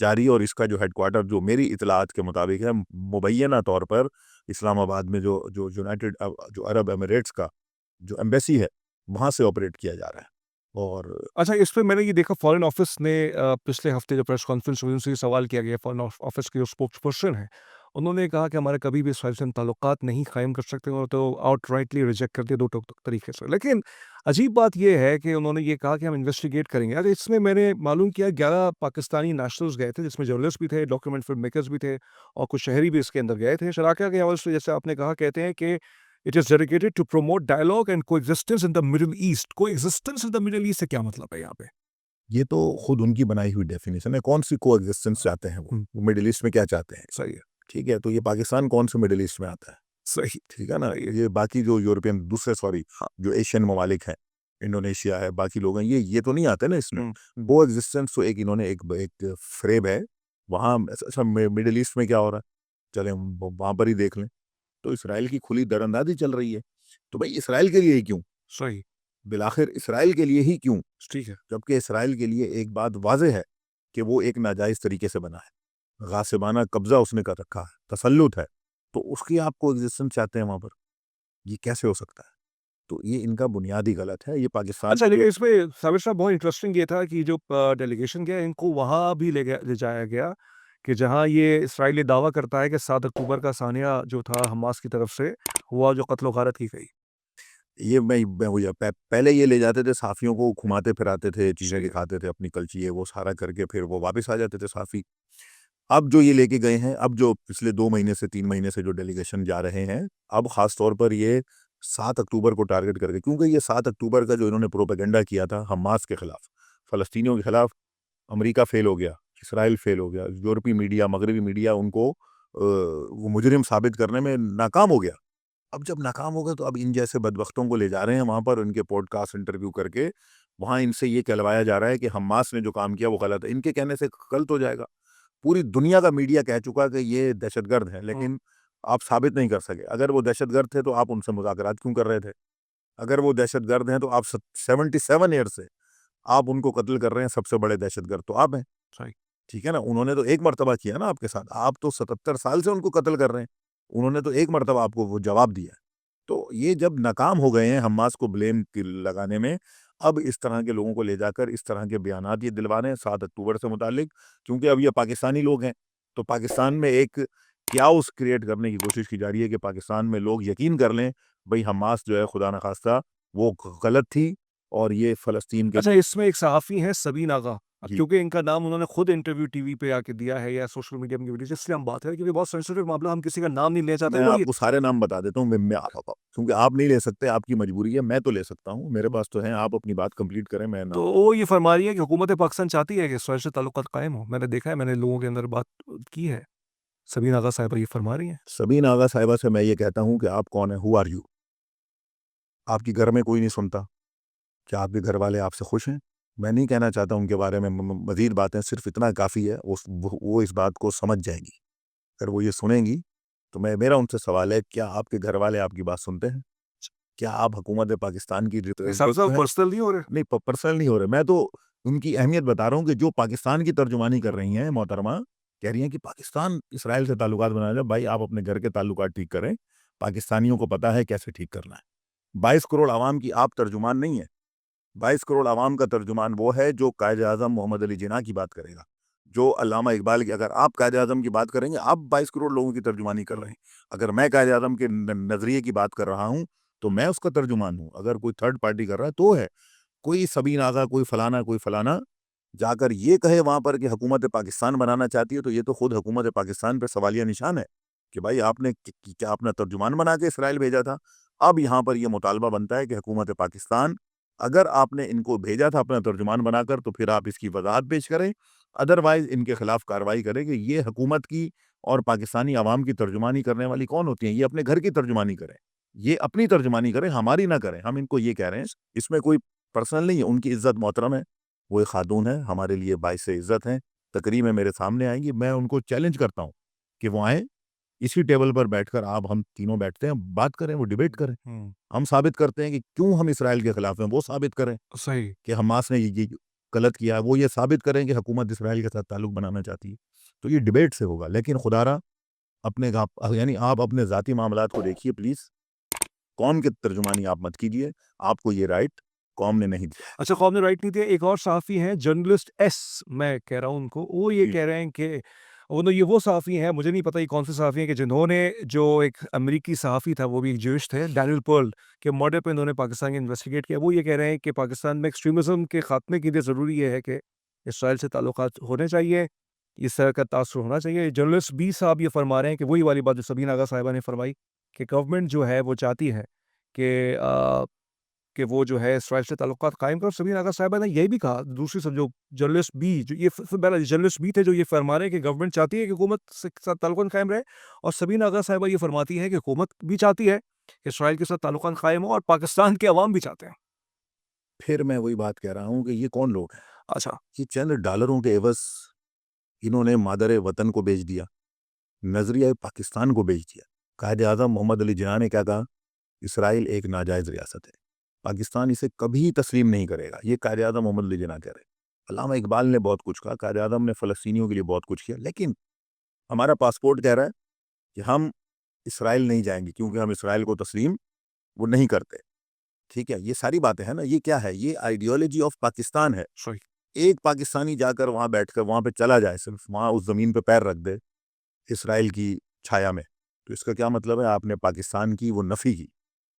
جاری، اور اس کا جو ہیڈ کوارٹر جو میری اطلاعات کے مطابق ہے مبینہ طور پر اسلام آباد میں جو جو یونائٹڈ جو عرب ایمریٹس کا جو ایمبیسی ہے وہاں سے آپریٹ کیا جا رہا ہے. اور اچھا، اس پہ میں نے یہ دیکھا فارن آفس نے پچھلے ہفتے جو پریس کانفرنس ہوئی ان سے یہ سوال کیا گیا، فارن آفس کے جو اسپوکس پرسن ہیں انہوں نے کہا کہ ہمارے کبھی بھی اسرائیل سے ہم تعلقات نہیں قائم کر سکتے، اور تو آؤٹ رائٹلی ریجیکٹ کر دیا دو طریقے سے. لیکن عجیب بات یہ ہے کہ انہوں نے یہ کہا کہ ہم انویسٹیگیٹ کریں گے. اگر اس میں نے معلوم کیا 11 پاکستانی نیشنلز گئے تھے، جس میں جرنلسٹ بھی تھے، ڈاکیومنٹ فلم میکرز بھی تھے، اور کچھ شہری بھی اس کے اندر گئے تھے. شراکہ کے حوالے سے جیسے آپ نے کہا کہتے ہیں کہ it is dedicated to promote dialogue and coexistence in the Middle East. Coexistence in the Middle East سے کیا مطلب ہے یہاں پہ؟ یہ تو خود ان کی بنائی ہوئی ڈیفینیشن ہے. کون سی کو ایگزسٹنس چاہتے ہیں وہ مڈل ایسٹ میں کیا چاہتے ہیں؟ صحیح ہے، ٹھیک ہے، تو یہ پاکستان کون سے مڈل ایسٹ میں آتا ہے؟ صحیح. ٹھیک ہے نا. صحیح ہے. یہ باقی جو یورپین دوسرے جو ایشین ممالک ہیں، انڈونیشیا ہے، باقی لوگ ہیں، یہ تو نہیں آتے نا اس میں. وہ ایگزسٹنس تو ایک انہوں نے ایک فریب ہے وہاں. اچھا مڈل ایسٹ میں کیا ہو رہا ہے چلیں وہاں پر ہی دیکھ لیں. تو اسرائیل کی کھلی در اندازی چل رہی ہے. تو بھائی اسرائیل کے لیے ہی کیوں؟ صحیح. بالآخر اسرائیل کے لیے ہی کیوں؟ ٹھیک ہے. جبکہ اسرائیل کے لیے ایک بات واضح ہے کہ وہ ایک ناجائز طریقے سے بنا ہے، غاصبانہ قبضہ اس نے کر رکھا ہے، تسلط ہے. تو اس کی آپ کو ایگزسٹنس چاہتے ہیں وہاں پر؟ یہ کیسے ہو سکتا ہے؟ تو یہ ان کا بنیادی غلط ہے. یہ پاکستان اچھا، لیکن اس میں ثابت صاحب بہت انٹرسٹنگ یہ تھا کہ جو ڈیلیگیشن گیا ان کو وہاں بھی لے جایا گیا کہ جہاں یہ اسرائیل یہ دعویٰ کرتا ہے کہ 7 اکتوبر کا ثانیہ جو تھا حماس کی طرف سے ہوا، جو قتل و غارت کی گئی. یہ پہلے یہ لے جاتے تھے صحافیوں کو، گھماتے پھراتے تھے، چیزیں صحیح. دکھاتے تھے اپنی کلچی، یہ وہ سارا کر کے پھر وہ واپس آ جاتے تھے صحافی. اب جو یہ لے کے گئے ہیں، اب جو پچھلے 2 مہینے سے 3 مہینے سے جو ڈیلیگیشن جا رہے ہیں، اب خاص طور پر یہ 7 اکتوبر کو ٹارگٹ کر کے، کیونکہ یہ 7 اکتوبر کا جو انہوں نے پروپیگنڈا کیا تھا حماس کے خلاف، فلسطینیوں کے خلاف، امریکہ فیل ہو گیا، اسرائیل فیل ہو گیا، یورپی میڈیا، مغربی میڈیا ان کو وہ مجرم ثابت کرنے میں ناکام ہو گیا. اب جب ناکام ہو گئے تو اب ان جیسے بدبختوں کو لے جا رہے ہیں وہاں پر، ان کے پوڈ کاسٹ انٹرویو کر کے وہاں ان سے یہ کہلوایا جا رہا ہے کہ حماس نے جو کام کیا وہ غلط ہے. ان کے کہنے سے غلط ہو جائے گا. پوری دنیا کا میڈیا کہہ چکا کہ یہ دہشت گرد ہیں، لیکن آپ ثابت نہیں کر سکے. اگر وہ دہشت گرد تھے تو آپ ان سے مذاکرات کیوں کر رہے تھے؟ اگر وہ دہشت گرد ہیں تو آپ 77 ایئر سے آپ ان کو قتل کر رہے ہیں. سب سے بڑے دہشت گرد تو آپ ہیں. صحیح. ٹھیک ہے نا. انہوں نے تو ایک مرتبہ کیا نا آپ کے ساتھ، آپ تو 77 سال سے ان کو قتل کر رہے ہیں. انہوں نے تو ایک مرتبہ آپ کو وہ جواب دیا. تو یہ جب ناکام ہو گئے ہیں حماس کو بلیم لگانے میں، اب اس طرح کے لوگوں کو لے جا کر اس طرح کے بیانات یہ دلوا رہے ہیں 7 اکتوبر سے متعلق. کیونکہ اب یہ پاکستانی لوگ ہیں تو پاکستان میں ایک کیاؤس کریٹ کرنے کی کوشش کی جا رہی ہے کہ پاکستان میں لوگ یقین کر لیں بھئی حماس جو ہے خدا نخواستہ وہ غلط تھی اور یہ فلسطین کے. اچھا، اس میں ایک صحافی ہیں سبین آغا، جی، کیونکہ ان کا نام انہوں نے خود انٹرویو ٹی وی پہ آ کے دیا ہے یا سوشل میڈیا کی ویڈیو سے، اس لیے ہم بات ہے کیونکہ بہت سینسیٹیو معاملہ، ہم کسی کا نام نہیں لے چاہتے. میں وہ آپ کو سارے نام بتا دیتا ہوں. کیونکہ آپ نہیں لے سکتے، آپ کی مجبوری ہے. میں تو لے سکتا ہوں، میرے پاس تو ہیں. آپ اپنی بات کمپلیٹ کریں. میں تو وہ یہ فرما رہی ہے کہ حکومت پاکستان چاہتی ہے کہ اسرائیل سے تعلقات قائم ہو. میں نے دیکھا ہے، میں نے لوگوں کے اندر بات کی ہے. سبین آغا صاحبہ یہ فرما رہی ہیں. سبین آغا صاحبہ سے میں یہ کہتا ہوں کہ آپ کون ہیں؟ Who are you? آپ کی گھر میں کوئی نہیں سنتا؟ کیا آپ کے گھر والے آپ سے خوش ہیں؟ میں نہیں کہنا چاہتا ان کے بارے میں مزید باتیں، صرف اتنا کافی ہے وہ اس بات کو سمجھ جائیں گی. اگر وہ یہ سنیں گی تو میرا ان سے سوال ہے، کیا آپ کے گھر والے آپ کی بات سنتے ہیں؟ کیا آپ حکومت پاکستان کی پرسنل نہیں ہو رہے. نہیں، پرسنل نہیں ہو رہے. میں تو ان کی اہمیت بتا رہا ہوں کہ جو پاکستان کی ترجمانی کر رہی ہیں محترمہ، کہہ رہی ہیں کہ پاکستان اسرائیل سے تعلقات بنا جائے. بھائی آپ اپنے گھر کے تعلقات ٹھیک کریں. پاکستانیوں کو پتا ہے کیسے ٹھیک کرنا ہے. 22 کروڑ عوام کی آپ ترجمان نہیں ہے. 22 کروڑ عوام کا ترجمان وہ ہے جو قائد اعظم محمد علی جناح کی بات کرے گا، جو علامہ اقبال کی. اگر آپ قائد اعظم کی بات کریں گے، آپ 22 کروڑ لوگوں کی ترجمانی کر رہے ہیں. اگر میں قائد اعظم کے نظریے کی بات کر رہا ہوں تو میں اس کا ترجمان ہوں. اگر کوئی تھرڈ پارٹی کر رہا ہے تو ہے کوئی سبین آغا، کوئی فلانا جا کر یہ کہے وہاں پر کہ حکومت پاکستان بنانا چاہتی ہے، تو یہ تو خود حکومت پاکستان پہ سوالیہ نشان ہے کہ بھائی آپ نے کیا اپنا ترجمان بنا کے اسرائیل بھیجا تھا. اب یہاں پر یہ مطالبہ بنتا ہے کہ حکومت پاکستان، اگر آپ نے ان کو بھیجا تھا اپنا ترجمان بنا کر، تو پھر آپ اس کی وضاحت پیش کریں. ادروائز ان کے خلاف کارروائی کریں کہ یہ حکومت کی اور پاکستانی عوام کی ترجمانی کرنے والی کون ہوتی ہیں. یہ اپنے گھر کی ترجمانی کریں، یہ اپنی ترجمانی کریں، ہماری نہ کریں. ہم ان کو یہ کہہ رہے ہیں، اس میں کوئی پرسنل نہیں ہے. ان کی عزت محترم ہے، وہ ایک خاتون ہے، ہمارے لیے باعث عزت ہیں. تقریب میں میرے سامنے آئیں گی، میں ان کو چیلنج کرتا ہوں کہ وہ آئیں، اسی ٹیبل پر بیٹھ کر آپ ہم تینوں بیٹھتے ہیں، بات کریں، وہ ڈیبیٹ کریں. ہم ثابت کرتے ہیں کہ کیوں ہم اسرائیل کے خلاف ہیں، وہ ثابت کریں صحیح. کہ حماس نے یہ غلط کیا ہے، وہ یہ ثابت کریں کہ حکومت اسرائیل کے ساتھ تعلق بنانا چاہتی ہے، تو یہ ڈیبیٹ سے ہوگا. لیکن خدا را اپنے یعنی آپ اپنے ذاتی معاملات کو دیکھیے پلیز، قوم کی ترجمانی آپ مت کیجیے، آپ کو یہ رائٹ قوم نے نہیں دیا. اچھا، قوم نے رائٹ نہیں دیا. ایک اور صحافی ہیں جرنلسٹ ایس، میں کہہ رہا ہوں ان کو، وہ یہ جی. کہہ رہے ہیں کہ یہ وہ صحافی ہیں، مجھے نہیں پتہ یہ کون سے صحافی ہیں، کہ جنہوں نے جو ایک امریکی صحافی تھا، وہ بھی ایک جوش تھے، ڈینیل پرل کے مرڈر پہ انہوں نے پاکستان کے انویسٹیگیٹ کیا. وہ یہ کہہ رہے ہیں کہ پاکستان میں ایکسٹریمزم کے خاتمے کے لیے ضروری یہ ہے کہ اسرائیل سے تعلقات ہونے چاہیے، اس طرح کا تاثر ہونا چاہیے. جرنلسٹ بی صاحب یہ فرما رہے ہیں کہ وہی والی بات جو سبین آغا صاحبہ نے فرمائی، کہ گورنمنٹ جو ہے وہ چاہتی ہے کہ وہ جو ہے اسرائیل سے تعلقات قائم کرو. سبین آغا صاحبہ نے یہ بھی کہا، دوسری سب جو جرنلسٹ بی، جو یہ جرنلسٹ بی تھے جو یہ فرما رہے ہیں کہ گورنمنٹ چاہتی ہے کہ حکومت سے ساتھ تعلقات قائم رہے، اور سبین آغا صاحبہ یہ فرماتی ہے کہ حکومت بھی چاہتی ہے کہ اسرائیل کے ساتھ تعلقات قائم ہو، اور پاکستان کے عوام بھی چاہتے ہیں. پھر میں وہی بات کہہ رہا ہوں کہ یہ کون لوگ ہیں؟ اچھا، یہ چند ڈالروں کے عوض انہوں نے مادر وطن کو بیچ دیا، نظریہ پاکستان کو بیچ دیا. قائد اعظم محمد علی جناح نے کیا کہا؟ اسرائیل ایک ناجائز ریاست ہے، پاکستان اسے کبھی تسلیم نہیں کرے گا. یہ قائد اعظم محمد علی جناح کہہ رہے ہیں. علامہ اقبال نے بہت کچھ کہا، قائد اعظم نے فلسطینیوں کے لیے بہت کچھ کیا، لیکن ہمارا پاسپورٹ کہہ رہا ہے کہ ہم اسرائیل نہیں جائیں گے کیونکہ ہم اسرائیل کو تسلیم وہ نہیں کرتے. ٹھیک ہے، یہ ساری باتیں ہیں نا، یہ کیا ہے؟ یہ آئیڈیالوجی آف پاکستان ہے. صحیح. ایک پاکستانی جا کر وہاں بیٹھ کر وہاں پہ چلا جائے، صرف وہاں اس زمین پہ پیر رکھ دے اسرائیل کی چھایا میں، تو اس کا کیا مطلب ہے؟ آپ نے پاکستان کی وہ نفی کی،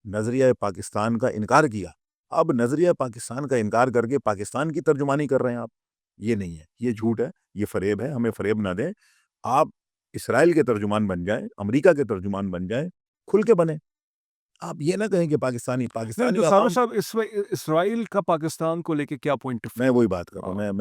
نظریہ پاکستان کا انکار کیا. اب نظریہ پاکستان کا انکار کر کے پاکستان کی ترجمانی کر رہے ہیں آپ. یہ نہیں ہے، یہ جھوٹ ہے، یہ فریب ہے. ہمیں فریب نہ دیں. آپ اسرائیل کے ترجمان بن جائیں، امریکہ کے ترجمان بن جائیں، کھل کے بنیں. آپ یہ نہ کہیں کہ نہیں، پاکستانی جو صابر عوام. صاحب اسرائیل کا پاکستان کو لے کے کیا پوائنٹ آف میں وہی بات کر رہا ہوں،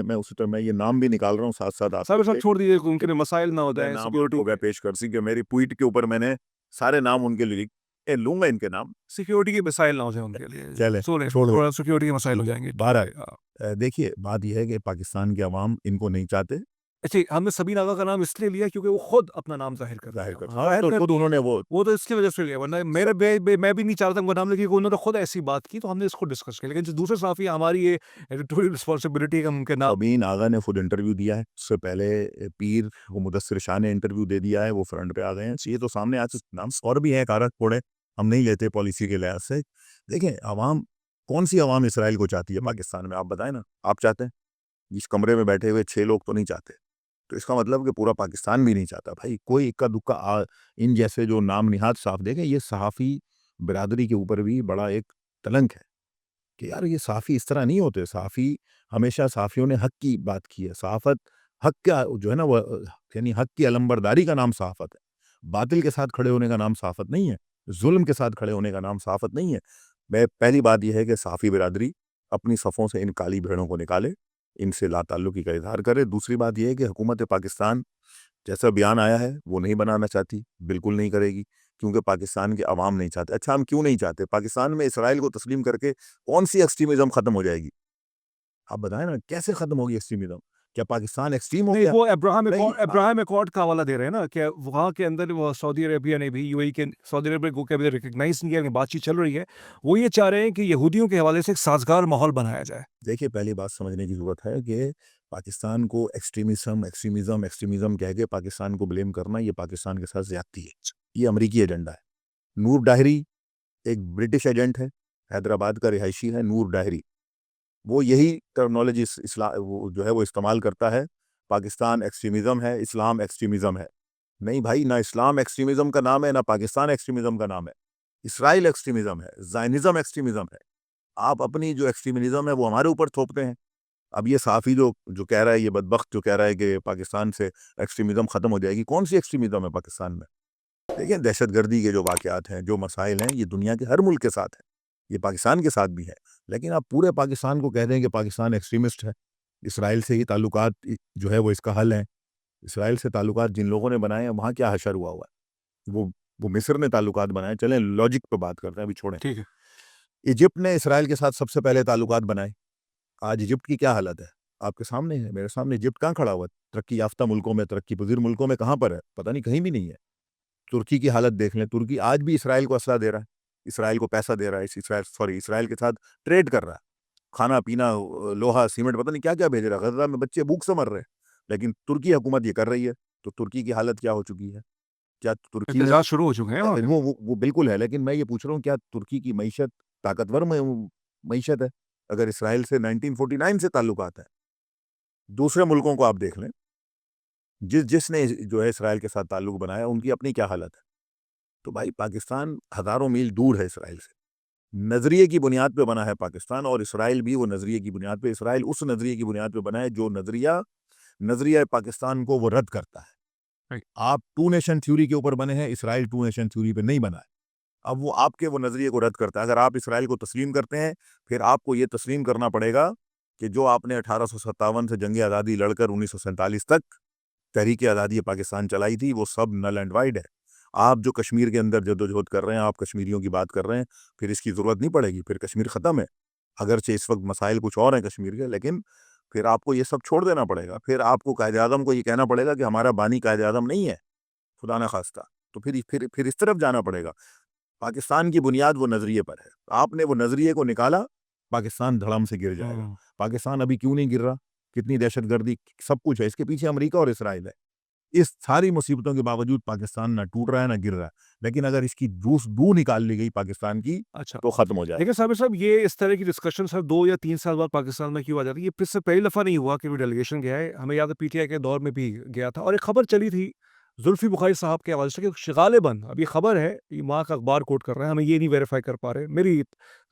میں اسی طرح میں یہ نام بھی نکال رہا ہوں ساتھ ساتھ آپ صابر کے صاحب لیے. چھوڑ دیجیے، ان کے مسائل نہ ہو میں جائیں نام سیکورٹی ہو گیا پیش کر سی کہ میری ٹویٹ کے اوپر میں نے سارے نام ان کے لیے لوں گا، ان کے نام. سیکورٹی کے مسائل نہ ہو جائیں ان کے لیے. چلے سونے چھوڑو. تھوڑا سیکورٹی کے مسائل ہو جائیں گے. بہرحال دیکھیے بات یہ ہے کہ پاکستان کے عوام ان کو نہیں چاہتے. اچھا، ہم نے سبین آغا کا نام اس لیے لیا کیونکہ وہ خود اپنا نام ظاہر کر ظاہر رہے کر ہیں. تو خود انہوں نے وہ تو اس کی وجہ سے لیا، ورنہ میں بھی نہیں چاہتا ان کا نام لکھے، انہوں نے خود ایسی بات کی تو ہم نے اس کو ڈسکس کیا. لیکن جو دوسرے صحافی، ہماری یہ ایڈیٹوریل رسپانسبلٹی ہے کہ ہم ان کے نام. سبین آغا نے خود انٹرویو دیا ہے، اس سے پہلے پیر وہ مدثر شاہ نے انٹرویو دے دیا ہے، وہ فرنٹ پہ آ گئے ہیں. یہ تو سامنے آ چکے نام اور بھی ہیں، کارک پڑے ہم نہیں لیتے پالیسی کے لحاظ سے. دیکھیں عوام، کون سی عوام اسرائیل کو چاہتی ہے پاکستان میں؟ آپ بتائیں نا. آپ چاہتے ہیں؟ اس کمرے میں بیٹھے ہوئے 6 لوگ تو نہیں چاہتے، تو اس کا مطلب کہ پورا پاکستان بھی نہیں چاہتا. بھائی کوئی اکا دکا ان جیسے جو نام نہاد صاحب دیکھیں، یہ صحافی برادری کے اوپر بھی بڑا ایک تلنک ہے کہ یار یہ صحافی اس طرح نہیں ہوتے. صحافی ہمیشہ صحافیوں نے حق کی بات کی ہے. صحافت حق کا جو ہے نا، وہ یعنی حق کی علمبرداری کا نام صحافت ہے. باطل کے ساتھ کھڑے ہونے کا نام صحافت نہیں ہے، ظلم کے ساتھ کھڑے ہونے کا نام صحافت نہیں ہے. میں پہلی بات یہ ہے کہ صحافی برادری اپنی صفوں سے ان کالی بھیڑوں کو نکالے، ان سے لا تعلقی کا اظہار کرے. دوسری بات یہ ہے کہ حکومت پاکستان جیسا بیان آیا ہے وہ نہیں بنانا چاہتی، بالکل نہیں کرے گی، کیونکہ پاکستان کے عوام نہیں چاہتے. اچھا ہم کیوں نہیں چاہتے؟ پاکستان میں اسرائیل کو تسلیم کر کے کون سی ایکسٹریمزم ختم ہو جائے گی؟ آپ بتائیں نا، کیسے ختم ہوگی ایکسٹریمزم؟ کیا پاکستان ایکسٹریم ہو نہیں، گیا؟ وہ نہیں. ابراہیم ایکارڈ کا حوالہ دے رہے ہیں نا، کہ وہاں کے اندر وہ سعودی عربیہ نے بھی سعودی عربیہ کو کبھی ریکگنائز نہیں کیا کہ بات چیت چل رہی ہے. وہ یہ چاہ رہے ہیں کہ یہودیوں کے حوالے سے ایک سازگار ماحول بنایا جائے. دیکھیے پہلی بات سمجھنے کی ضرورت ہے کہ پاکستان کو ایکسٹریمزم کہہ کے پاکستان کو بلیم کرنا، یہ پاکستان کے ساتھ زیادتی ہے. یہ امریکی ایجنڈا ہے. نور ڈاہری ایک برٹش ایجنٹ ہے، حیدرآباد کا رہائشی ہے. نور ڈاہری وہ یہی ٹرمنالوجی وہ جو ہے وہ استعمال کرتا ہے. پاکستان ایکسٹریمزم ہے، اسلام ایکسٹریمزم ہے. نہیں بھائی، نہ اسلام ایکسٹریمزم کا نام ہے، نہ پاکستان ایکسٹریمزم کا نام ہے. اسرائیل ایکسٹریمزم ہے، زائنزم ایکسٹریمزم ہے. آپ اپنی جو ایکسٹریمزم ہے وہ ہمارے اوپر تھوپتے ہیں. اب یہ صحافی جو کہہ رہا ہے، یہ بدبخت جو کہہ رہا ہے کہ پاکستان سے ایکسٹریمزم ختم ہو جائے گی، کون سی ایکسٹریمزم ہے پاکستان میں؟ دیکھیں دہشت گردی کے جو واقعات ہیں، جو مسائل ہیں، یہ دنیا کے ہر ملک کے ساتھ ہیں، یہ پاکستان کے ساتھ بھی ہے. لیکن آپ پورے پاکستان کو کہہ دیں کہ پاکستان ایکسٹریمسٹ ہے. اسرائیل سے ہی تعلقات جو ہے وہ اس کا حل ہیں. اسرائیل سے تعلقات جن لوگوں نے بنائے ہیں، وہاں کیا حشر ہوا ہے؟ وہ مصر نے تعلقات بنائے. چلیں لاجک پہ بات کرتے ہیں، ابھی چھوڑیں. ٹھیک ہے. ایجپٹ نے اسرائیل کے ساتھ سب سے پہلے تعلقات بنائے. آج ایجپٹ کی کیا حالت ہے؟ آپ کے سامنے ہے، میرے سامنے. ایجپٹ کہاں کھڑا ہوا ہے؟ ترقی یافتہ ملکوں میں، ترقی پذیر ملکوں میں کہاں پر ہے؟ پتہ نہیں، کہیں بھی نہیں ہے. ترکی کی حالت دیکھ لیں. ترکی آج بھی اسرائیل کو اسلحہ دے رہا ہے، اسرائیل کو پیسہ دے رہا ہے، اسرائیل کے ساتھ ٹریڈ کر رہا ہے. کھانا پینا لوہا سیمنٹ پتہ نہیں کیا کیا بھیج رہا ہے. غزہ میں بچے بھوک سے مر رہے ہیں, لیکن ترکی حکومت یہ کر رہی ہے. تو ترکی کی حالت کیا ہو چکی ہے؟ کیا ترکی نے احتجاج شروع ہو چکے ہیں وہاں پہ. وہ بالکل ہے, لیکن میں یہ پوچھ رہا ہوں کیا ترکی کی معیشت طاقتور معیشت ہے اگر اسرائیل سے 1949 سے تعلقات ہے؟ دوسرے ملکوں کو آپ دیکھ لیں, جس نے جو ہے اسرائیل کے ساتھ تعلق بنایا ان کی اپنی کیا حالت ہے. تو بھائی پاکستان ہزاروں میل دور ہے اسرائیل سے, نظریے کی بنیاد پہ بنا ہے پاکستان, اور اسرائیل بھی وہ نظریے کی بنیاد پہ, اسرائیل اس نظریے کی بنیاد پہ بنا ہے جو نظریہ پاکستان کو وہ رد کرتا ہے. Right. آپ ٹو نیشن تھیوری کے اوپر بنے ہیں, اسرائیل ٹو نیشن تھیوری پہ نہیں بنا ہے. اب وہ آپ کے وہ نظریے کو رد کرتا ہے. اگر آپ اسرائیل کو تسلیم کرتے ہیں, پھر آپ کو یہ تسلیم کرنا پڑے گا کہ جو آپ نے 1857 سے جنگ آزادی لڑ کر 1947 تک تحریک آزادی پاکستان چلائی تھی, وہ سب نل اینڈ وائڈ ہے. آپ جو کشمیر کے اندر جدوجہد کر رہے ہیں, آپ کشمیریوں کی بات کر رہے ہیں, پھر اس کی ضرورت نہیں پڑے گی, پھر کشمیر ختم ہے. اگرچہ اس وقت مسائل کچھ اور ہیں کشمیر کے, لیکن پھر آپ کو یہ سب چھوڑ دینا پڑے گا. پھر آپ کو قائد اعظم کو یہ کہنا پڑے گا کہ ہمارا بانی قائد اعظم نہیں ہے, خدا نہ خواستہ. تو پھر اس طرف جانا پڑے گا. پاکستان کی بنیاد وہ نظریے پر ہے. آپ نے وہ نظریے کو نکالا, پاکستان دھڑام سے گر جائے گا. پاکستان ابھی کیوں نہیں گر رہا؟ کتنی دہشت گردی, سب کچھ ہے اس کے پیچھے, امریکہ اور اسرائیل ہے. اس ساری مصیبتوں کے باوجود پاکستان نہ ٹوٹ رہا ہے نہ گر رہا ہے. لیکن اگر اس کی دو نکال لی گئی پاکستان کی, اچھا, تو ختم ہو جائے. لیکن صابر صاحب یہ اس طرح کی ڈسکشن سر 2 یا 3 سال بعد پاکستان میں کیوں آ جاتی ہے؟ یہ پھر سے پہلی دفعہ نہیں ہوا کہ وہ ڈیلیگیشن گیا ہے. ہمیں یاد ہے پی ٹی آئی کے دور میں بھی گیا تھا, اور ایک خبر چلی تھی زلفی بخاری صاحب کے حوالے سے کہ غالباً اب یہ خبر ہے, یہ وہاں کا اخبار کوٹ کر رہے ہیں, ہمیں یہ نہیں ویریفائی کر پا رہے, میری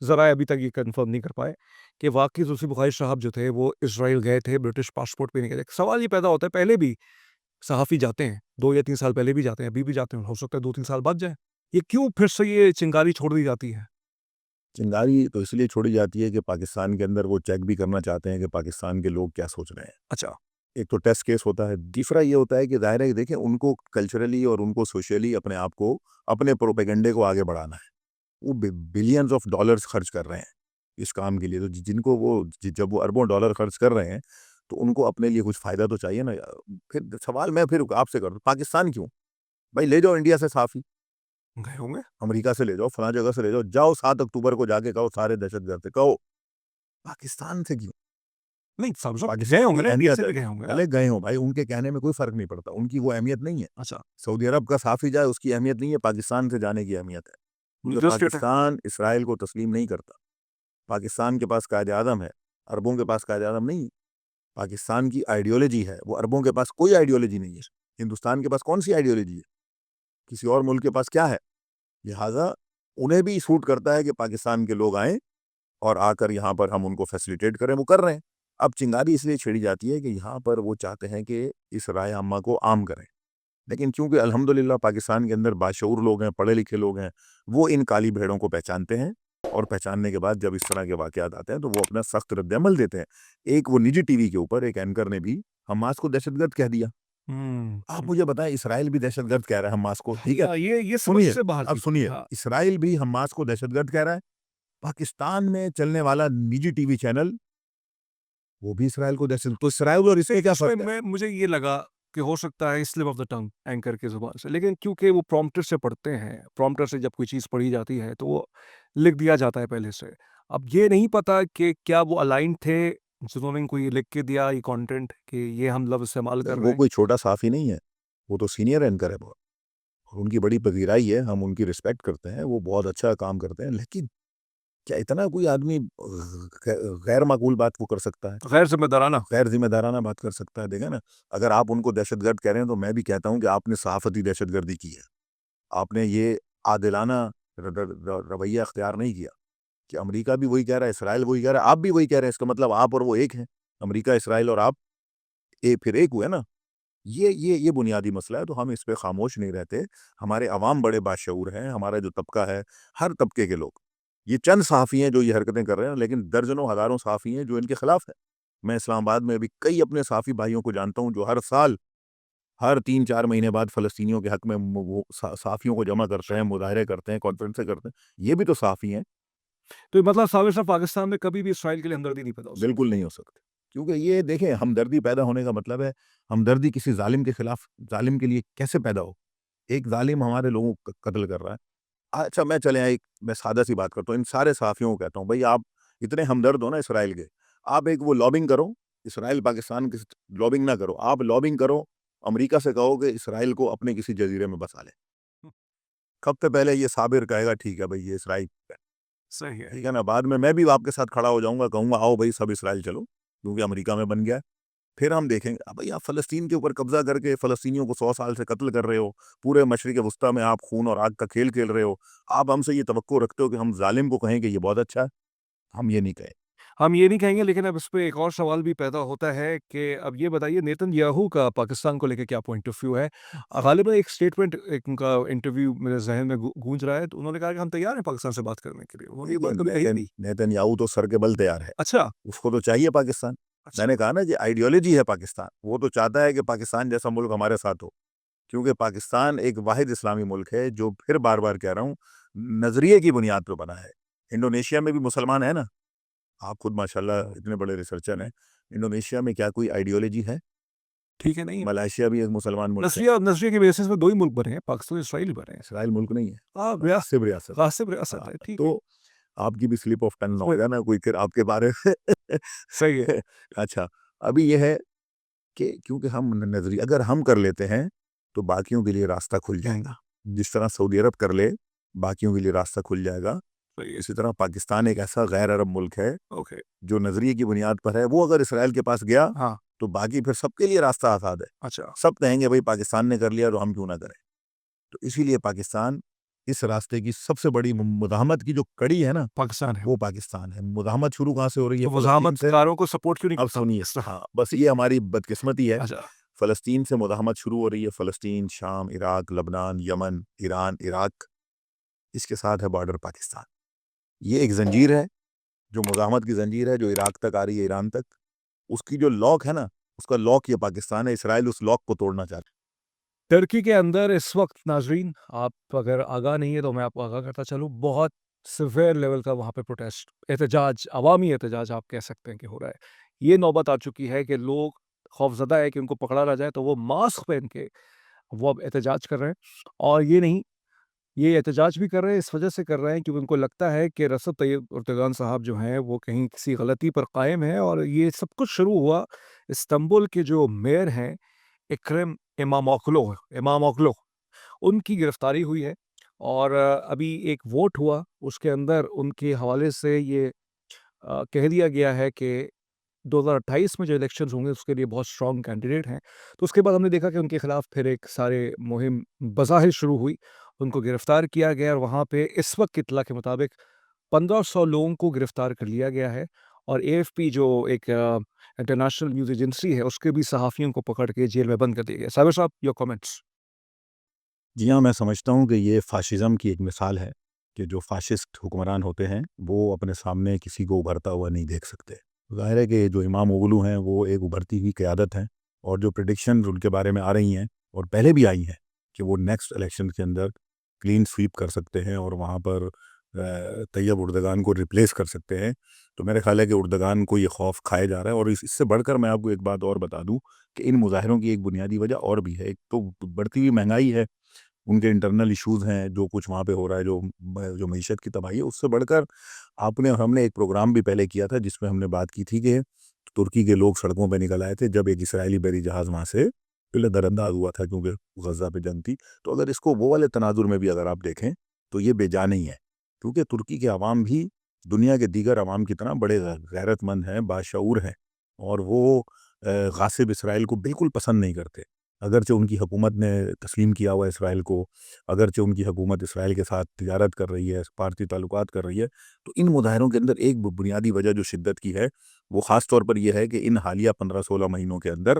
ذرائع ابھی تک یہ کنفرم نہیں کر پائے کہ واقعی زلفی بخاری صاحب جو تھے وہ اسرائیل گئے تھے برٹش پاسپورٹ پہ نہیں گئے تھے. سوال یہ پیدا ہوتا ہے, پہلے بھی صحافی جاتے ہیں, 2 یا 3 سال پہلے بھی جاتے ہیں, ابھی بھی جاتے ہیں, ہو سکتا ہے 2-3 سال بعد جائیں. یہ کیوں پھر سے یہ چنگاری چھوڑ دی جاتی ہے؟ چنگاری تو اس لیے چھوڑی جاتی ہے کہ پاکستان کے اندر وہ چیک بھی کرنا چاہتے ہیں کہ پاکستان کے لوگ کیا سوچ رہے ہیں. اچھا, ایک تو ٹیسٹ کیس ہوتا ہے. دوسرا یہ ہوتا ہے کہ ظاہر ہے کہ دیکھیں ان کو کلچرلی اور ان کو سوشلی اپنے آپ کو, اپنے پروپیگنڈے کو آگے بڑھانا ہے. وہ بلینز آف ڈالرز خرچ کر رہے ہیں اس کام کے لیے. تو جن کو وہ جب وہ اربوں ڈالر خرچ کر رہے ہیں, تو ان کو اپنے لیے کچھ فائدہ تو چاہیے نا. پھر سوال میں پھر آپ سے کروں, پاکستان کیوں؟ بھائی لے جاؤ انڈیا سے صحافی, گئے ہوں گے. امریکہ سے لے جاؤ, فلاں جگہ سے لے جاؤ, جاؤ 7 اکتوبر کو جا کے کہو سارے دہشت گرد سے, کہو پاکستان سے کیوں؟ نہیں صاحب صاحب گئے پاکستان ہوں کی گے, انڈیا اہمیت سے ہے, بھی گئے ہوں گے. چلے گئے ہوں بھائی, ان کے کہنے میں کوئی فرق نہیں پڑتا, ان کی وہ اہمیت نہیں ہے. اچھا, سعودی عرب کا صحافی جائے, اس کی اہمیت نہیں ہے, پاکستان سے جانے کی اہمیت ہے. کیونکہ جو اسٹیٹ ہے. پاکستان اسرائیل کو تسلیم نہیں کرتا. پاکستان کے پاس قائد اعظم ہے, عربوں کے پاس قائد اعظم نہیں. پاکستان کی آئیڈیولوجی ہے, وہ عربوں کے پاس کوئی آئیڈیولوجی نہیں ہے. ہندوستان کے پاس کون سی آئیڈیولوجی ہے؟ کسی اور ملک کے پاس کیا ہے؟ لہٰذا انہیں بھی سوٹ کرتا ہے کہ پاکستان کے لوگ آئیں اور آ کر یہاں پر ہم ان کو فیسیلیٹیٹ کریں, وہ کر رہے ہیں. اب چنگاری اس لیے چھیڑی جاتی ہے کہ یہاں پر وہ چاہتے ہیں کہ اس رائے عامہ کو عام کریں. لیکن چونکہ الحمدللہ پاکستان کے اندر باشعور لوگ ہیں, پڑھے لکھے لوگ ہیں, وہ ان کالی بھیڑوں کو پہچانتے ہیں, اور پہچاننے کے بعد جب اس طرح کے واقعات آتے ہیں تو وہ اپنا سخت رد عمل دیتے ہیں. ایک وہ نجی ٹی وی کے اوپر ایک اینکر نے بھی حماس کو دہشت گرد کہہ دیا. آپ مجھے بتائیں, اسرائیل بھی دہشت گرد کہہ رہا ہے حماس کو, ٹھیک ہے, یہ سمجھ سنیے, سے باہر اب کی. سنیے, ہاں. اسرائیل بھی حماس کو دہشت گرد کہہ رہا ہے. پاکستان میں چلنے والا نجی ٹی وی چینل وہ بھی اسرائیل کو دہشت. تو اسرائیل اور اسے کیا فرق ہے؟ مجھے یہ لگا کہ ہو سکتا ہے slip of the tongue anchor کی زبان سے, لیکن کیونکہ وہ پرومپٹر سے پڑھتے ہیں, پرومپٹر سے جب کوئی چیز پڑھی جاتی ہے تو وہ لکھ دیا جاتا ہے پہلے سے. اب یہ نہیں پتا کہ کیا وہ الائن تھے جنہوں نے ان کو یہ لکھ کے دیا یہ کانٹینٹ کہ یہ ہم لفظ استعمال کر رہے وہ ہیں. کوئی چھوٹا صحافی نہیں ہے, وہ تو سینئر اینکر ہے بہت, اور ان کی بڑی پذیرائی ہے, ہم ان کی رسپیکٹ کرتے ہیں, وہ بہت اچھا کام کرتے ہیں. لیکن کیا اتنا کوئی آدمی غیر معقول بات وہ کر سکتا ہے؟ غیر ذمہ دارانہ. غیر ذمہ دارانہ بات کر سکتا ہے؟ دیکھیں نا, اگر آپ ان کو دہشت گرد کہہ رہے ہیں تو میں بھی کہتا ہوں کہ آپ نے صحافتی دہشت گردی کی ہے. آپ نے یہ عادلانہ رویہ اختیار نہیں کیا کہ امریکہ بھی وہی کہہ رہا ہے, اسرائیل وہی کہہ رہا ہے, آپ بھی وہی کہہ رہے ہیں. اس کا مطلب آپ اور وہ ایک ہیں, امریکہ اسرائیل اور آپ پھر ایک ہوئے نا. یہ بنیادی مسئلہ ہے. تو ہم اس پہ خاموش نہیں رہتے. ہمارے عوام بڑے باشعور ہیں, ہمارا جو طبقہ ہے, ہر طبقے کے لوگ. یہ چند صحافی ہیں جو یہ حرکتیں کر رہے ہیں, لیکن درجنوں ہزاروں صحافی ہیں جو ان کے خلاف ہیں. میں اسلام آباد میں ابھی کئی اپنے صحافی بھائیوں کو جانتا ہوں جو ہر سال ہر 3-4 مہینے بعد فلسطینیوں کے حق میں وہ صحافیوں کو جمع کرتے ہیں, مظاہرے کرتے ہیں, کانفرنسیں کرتے ہیں. یہ بھی تو صحافی ہیں. تو مطلب صابر صاحب پاکستان میں کبھی بھی اسرائیل کے لیے ہمدردی نہیں پیدا ہو سکتی. بالکل نہیں ہو سکتے, کیونکہ یہ دیکھیں, ہمدردی پیدا ہونے کا مطلب ہے ہمدردی کسی ظالم کے خلاف, ظالم کے لیے کیسے پیدا ہو؟ ایک ظالم ہمارے لوگوں کو قتل کر رہا ہے. اچھا میں سادہ سی بات کرتا ہوں, ان سارے صحافیوں کو کہتا ہوں, بھائی آپ اتنے ہمدرد ہو نا اسرائیل کے, آپ ایک وہ لابنگ کرو, اسرائیل پاکستان کی لابنگ نہ کرو, آپ لابنگ کرو امریکہ سے, کہو کہ اسرائیل کو اپنے کسی جزیرے میں بسا لے. ہفتے پہلے یہ صابر کہے گا ٹھیک ہے بھائی یہ اسرائیل صحیح ہے. ٹھیک ہے نا, بعد میں بھی آپ کے ساتھ کھڑا ہو جاؤں گا, کہوں گا آؤ بھائی سب اسرائیل چلو کیونکہ امریکہ میں بن گیا ہے. پھر ہم دیکھیں گے بھائی آپ فلسطین کے اوپر قبضہ کر کے فلسطینیوں کو 100 سال سے قتل کر رہے ہو, پورے مشرق وسطیٰ میں آپ خون اور آگ کا کھیل کھیل رہے ہو, آپ ہم سے یہ توقع رکھتے ہو کہ ہم ظالم کو کہیں کہ یہ بہت اچھا ہے. ہم یہ نہیں کہیں. ہم یہ نہیں کہیں گے, لیکن اب اس پہ ایک اور سوال بھی پیدا ہوتا ہے کہ اب یہ بتائیے نیتن یاہو کا پاکستان کو لے کے کیا پوائنٹ آف ویو ہے. غالباً ایک اسٹیٹمنٹ, ایک ان کا انٹرویو میرے ذہن میں گونج رہا ہے, تو انہوں نے کہا کہ ہم تیار ہیں پاکستان سے بات کرنے کے لیے. انہوں نے یہ بات کبھی کہی نہیں. نیتن یاہو تو سر کے بل تیار ہے, اچھا اس کو تو چاہیے پاکستان. میں نے کہا نا یہ آئیڈیالوجی ہے پاکستان, وہ تو چاہتا ہے کہ پاکستان جیسا ملک ہمارے ساتھ ہو, کیونکہ پاکستان ایک واحد اسلامی ملک ہے جو پھر بار بار کہہ رہا ہوں نظریے کی بنیاد پہ بنا ہے. انڈونیشیا میں بھی مسلمان ہے نا, آپ خود ماشاءاللہ اتنے بڑے ریسرچر ہیں, انڈونیشیا میں کیا کوئی آئیڈیالوجی ہے؟ ٹھیک ہے, نہیں ملائیشیا بھی ایک مسلمان ملک ہے. نظریے کے بیسس میں 2 ہی ملک بنے ہیں, پاکستان اور اسرائیل بنے ہیں. اسرائیل ملک نہیں ہے, ہاں, صرف ریاست. غاصب ریاست ہے. ٹھیک ہے, تو آپ کی بھی سلپ آف ٹنگ نہ ہو جائے نا کوئی پھر آپ کے بارے میں. صحیح ہے. اچھا, ابھی یہ ہے کہ کیونکہ ہم نظریہ اگر ہم کر لیتے ہیں تو باقیوں کے لیے راستہ کھل جائے گا. جس طرح سعودی عرب کر لے باقیوں کے لیے راستہ کھل جائے گا, اسی طرح پاکستان ایک ایسا غیر عرب ملک ہے اوکے, جو نظریے کی بنیاد پر ہے. وہ اگر اسرائیل کے پاس گیا ہاں, تو باقی پھر سب کے لیے راستہ آزاد ہے. اچھا, سب کہیں گے بھائی پاکستان نے کر لیا تو ہم کیوں نہ کریں. تو اسی لیے پاکستان اس راستے کی سب سے بڑی مزاحمت کی جو کڑی ہے نا پاکستان ہے. وہ پاکستان ہے. مزاحمت شروع کہاں سے ہو رہی ہے؟ تو فلسطین مزاحمت سے. کاروں کو سپورٹ کیوں نہیں اب سنیے, ہاں بس یہ ہماری بدقسمتی ہے. اچھا, فلسطین سے مزاحمت شروع ہو رہی ہے. فلسطین, شام, عراق, لبنان, یمن, ایران, عراق, اس کے ساتھ ہے بارڈر پاکستان. یہ ایک زنجیر ہے جو مزاحمت کی زنجیر ہے, جو عراق تک آ رہی ہے, ایران تک. اس کی جو لاک ہے نا, اس کا لاک یہ پاکستان ہے. اسرائیل اس لاک کو توڑنا چاہتا ہے. ترکی کے اندر اس وقت, ناظرین آپ اگر آگاہ نہیں ہے تو میں آپ کو آگاہ کرتا چلوں, بہت سیویئر لیول کا وہاں پہ پروٹیسٹ, احتجاج, عوامی احتجاج آپ کہہ سکتے ہیں کہ ہو رہا ہے. یہ نوبت آ چکی ہے کہ لوگ خوفزدہ ہے کہ ان کو پکڑا نہ جائے, تو وہ ماسک پہن کے وہ اب احتجاج کر رہے ہیں. اور یہ نہیں, یہ احتجاج بھی کر رہے ہیں اس وجہ سے کر رہے ہیں کیونکہ ان کو لگتا ہے کہ رجب طیب اردگان صاحب جو ہیں وہ کہیں کسی غلطی پر قائم ہیں. اور یہ سب کچھ شروع ہوا استنبول کے جو میئر ہیں اکرم اماموغلو, ان کی گرفتاری ہوئی ہے. اور ابھی ایک ووٹ ہوا, اس کے اندر ان کے حوالے سے یہ کہہ دیا گیا ہے کہ 2028 میں جو الیکشنز ہوں گے اس کے لیے بہت اسٹرانگ کینڈیڈیٹ ہیں. تو اس کے بعد ہم نے دیکھا کہ ان کے خلاف پھر ایک سارے مہم بظاہر شروع ہوئی, ان کو گرفتار کیا گیا, اور وہاں پہ اس وقت کی اطلاع کے مطابق 1500 لوگوں کو گرفتار کر لیا گیا ہے. اور اے ایف پی جو ایک انٹرنیشنل نیوز ایجنسی ہے, اس کے بھی صحافیوں کو پکڑ کے جیل میں بند کر دیا گیا. صابر صاحب, یور کامنٹس. جی ہاں, میں سمجھتا ہوں کہ یہ فاشزم کی ایک مثال ہے کہ جو فاشسٹ حکمران ہوتے ہیں وہ اپنے سامنے کسی کو ابھرتا ہوا نہیں دیکھ سکتے. ظاہر ہے کہ جو امام اوغلو ہیں وہ ایک ابھرتی ہوئی قیادت ہیں, اور جو پریڈکشن ان کے بارے میں آ رہی ہیں اور پہلے بھی آئی ہیں کہ وہ نیکسٹ الیکشن کے اندر کلین سویپ کر سکتے ہیں اور وہاں پر طیب اردگان کو ریپلیس کر سکتے ہیں. تو میرے خیال ہے کہ اردگان کو یہ خوف کھائے جا رہا ہے. اور اس سے بڑھ کر میں آپ کو ایک بات اور بتا دوں کہ ان مظاہروں کی ایک بنیادی وجہ اور بھی ہے. ایک تو بڑھتی ہوئی مہنگائی ہے, ان کے انٹرنل ایشوز ہیں, جو کچھ وہاں پہ ہو رہا ہے, جو معیشت کی تباہی ہے. اس سے بڑھ کر آپ نے, ہم نے ایک پروگرام بھی پہلے کیا تھا جس میں ہم نے بات کی تھی کہ ترکی کے لوگ سڑکوں پہ نکل آئے تھے جب ایک اسرائیلی بحری جہاز وہاں سے پہلے درنداز ہوا تھا کیونکہ غزہ پہ جنگ تھی. تو اگر اس کو وہ والے تناظر میں بھی اگر آپ دیکھیں تو یہ بے جا نہیں ہے, کیونکہ ترکی کے عوام بھی دنیا کے دیگر عوام کی طرح بڑے غیرت مند ہیں, باشعور ہیں, اور وہ غاصب اسرائیل کو بالکل پسند نہیں کرتے. اگرچہ ان کی حکومت نے تسلیم کیا ہوا اسرائیل کو, اگرچہ ان کی حکومت اسرائیل کے ساتھ تجارت کر رہی ہے, سفارتی تعلقات کر رہی ہے, تو ان مظاہروں کے اندر ایک بنیادی وجہ جو شدت کی ہے وہ خاص طور پر یہ ہے کہ ان حالیہ 15-16 مہینوں کے اندر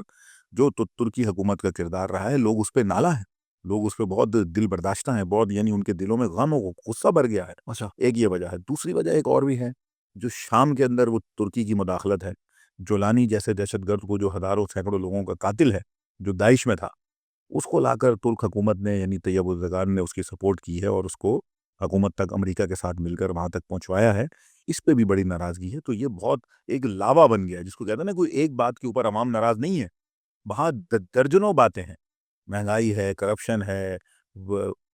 جو ترکی حکومت کا کردار رہا ہے, لوگ اس پہ نالا ہیں, لوگ اس پہ بہت دل برداشتہ ہیں, بہت, یعنی ان کے دلوں میں غم و غصہ بھر گیا ہے. اچھا, ایک یہ وجہ ہے. دوسری وجہ ایک اور بھی ہے, جو شام کے اندر وہ ترکی کی مداخلت ہے. جولانی جیسے دہشت گرد کو, جو ہزاروں سینکڑوں لوگوں کا قاتل ہے, جو داعش میں تھا, اس کو لا کر ترک حکومت نے, یعنی طیب اردگان نے اس کی سپورٹ کی ہے اور اس کو حکومت تک امریکہ کے ساتھ مل کر وہاں تک پہنچوایا ہے. اس پہ بھی بڑی ناراضگی ہے. تو یہ بہت ایک لاوا بن گیا ہے, جس کو کہتے ہیں نا, کوئی ایک بات کے اوپر عوام ناراض نہیں ہے, وہاں درجنوں باتیں ہیں. مہنگائی ہے, کرپشن ہے,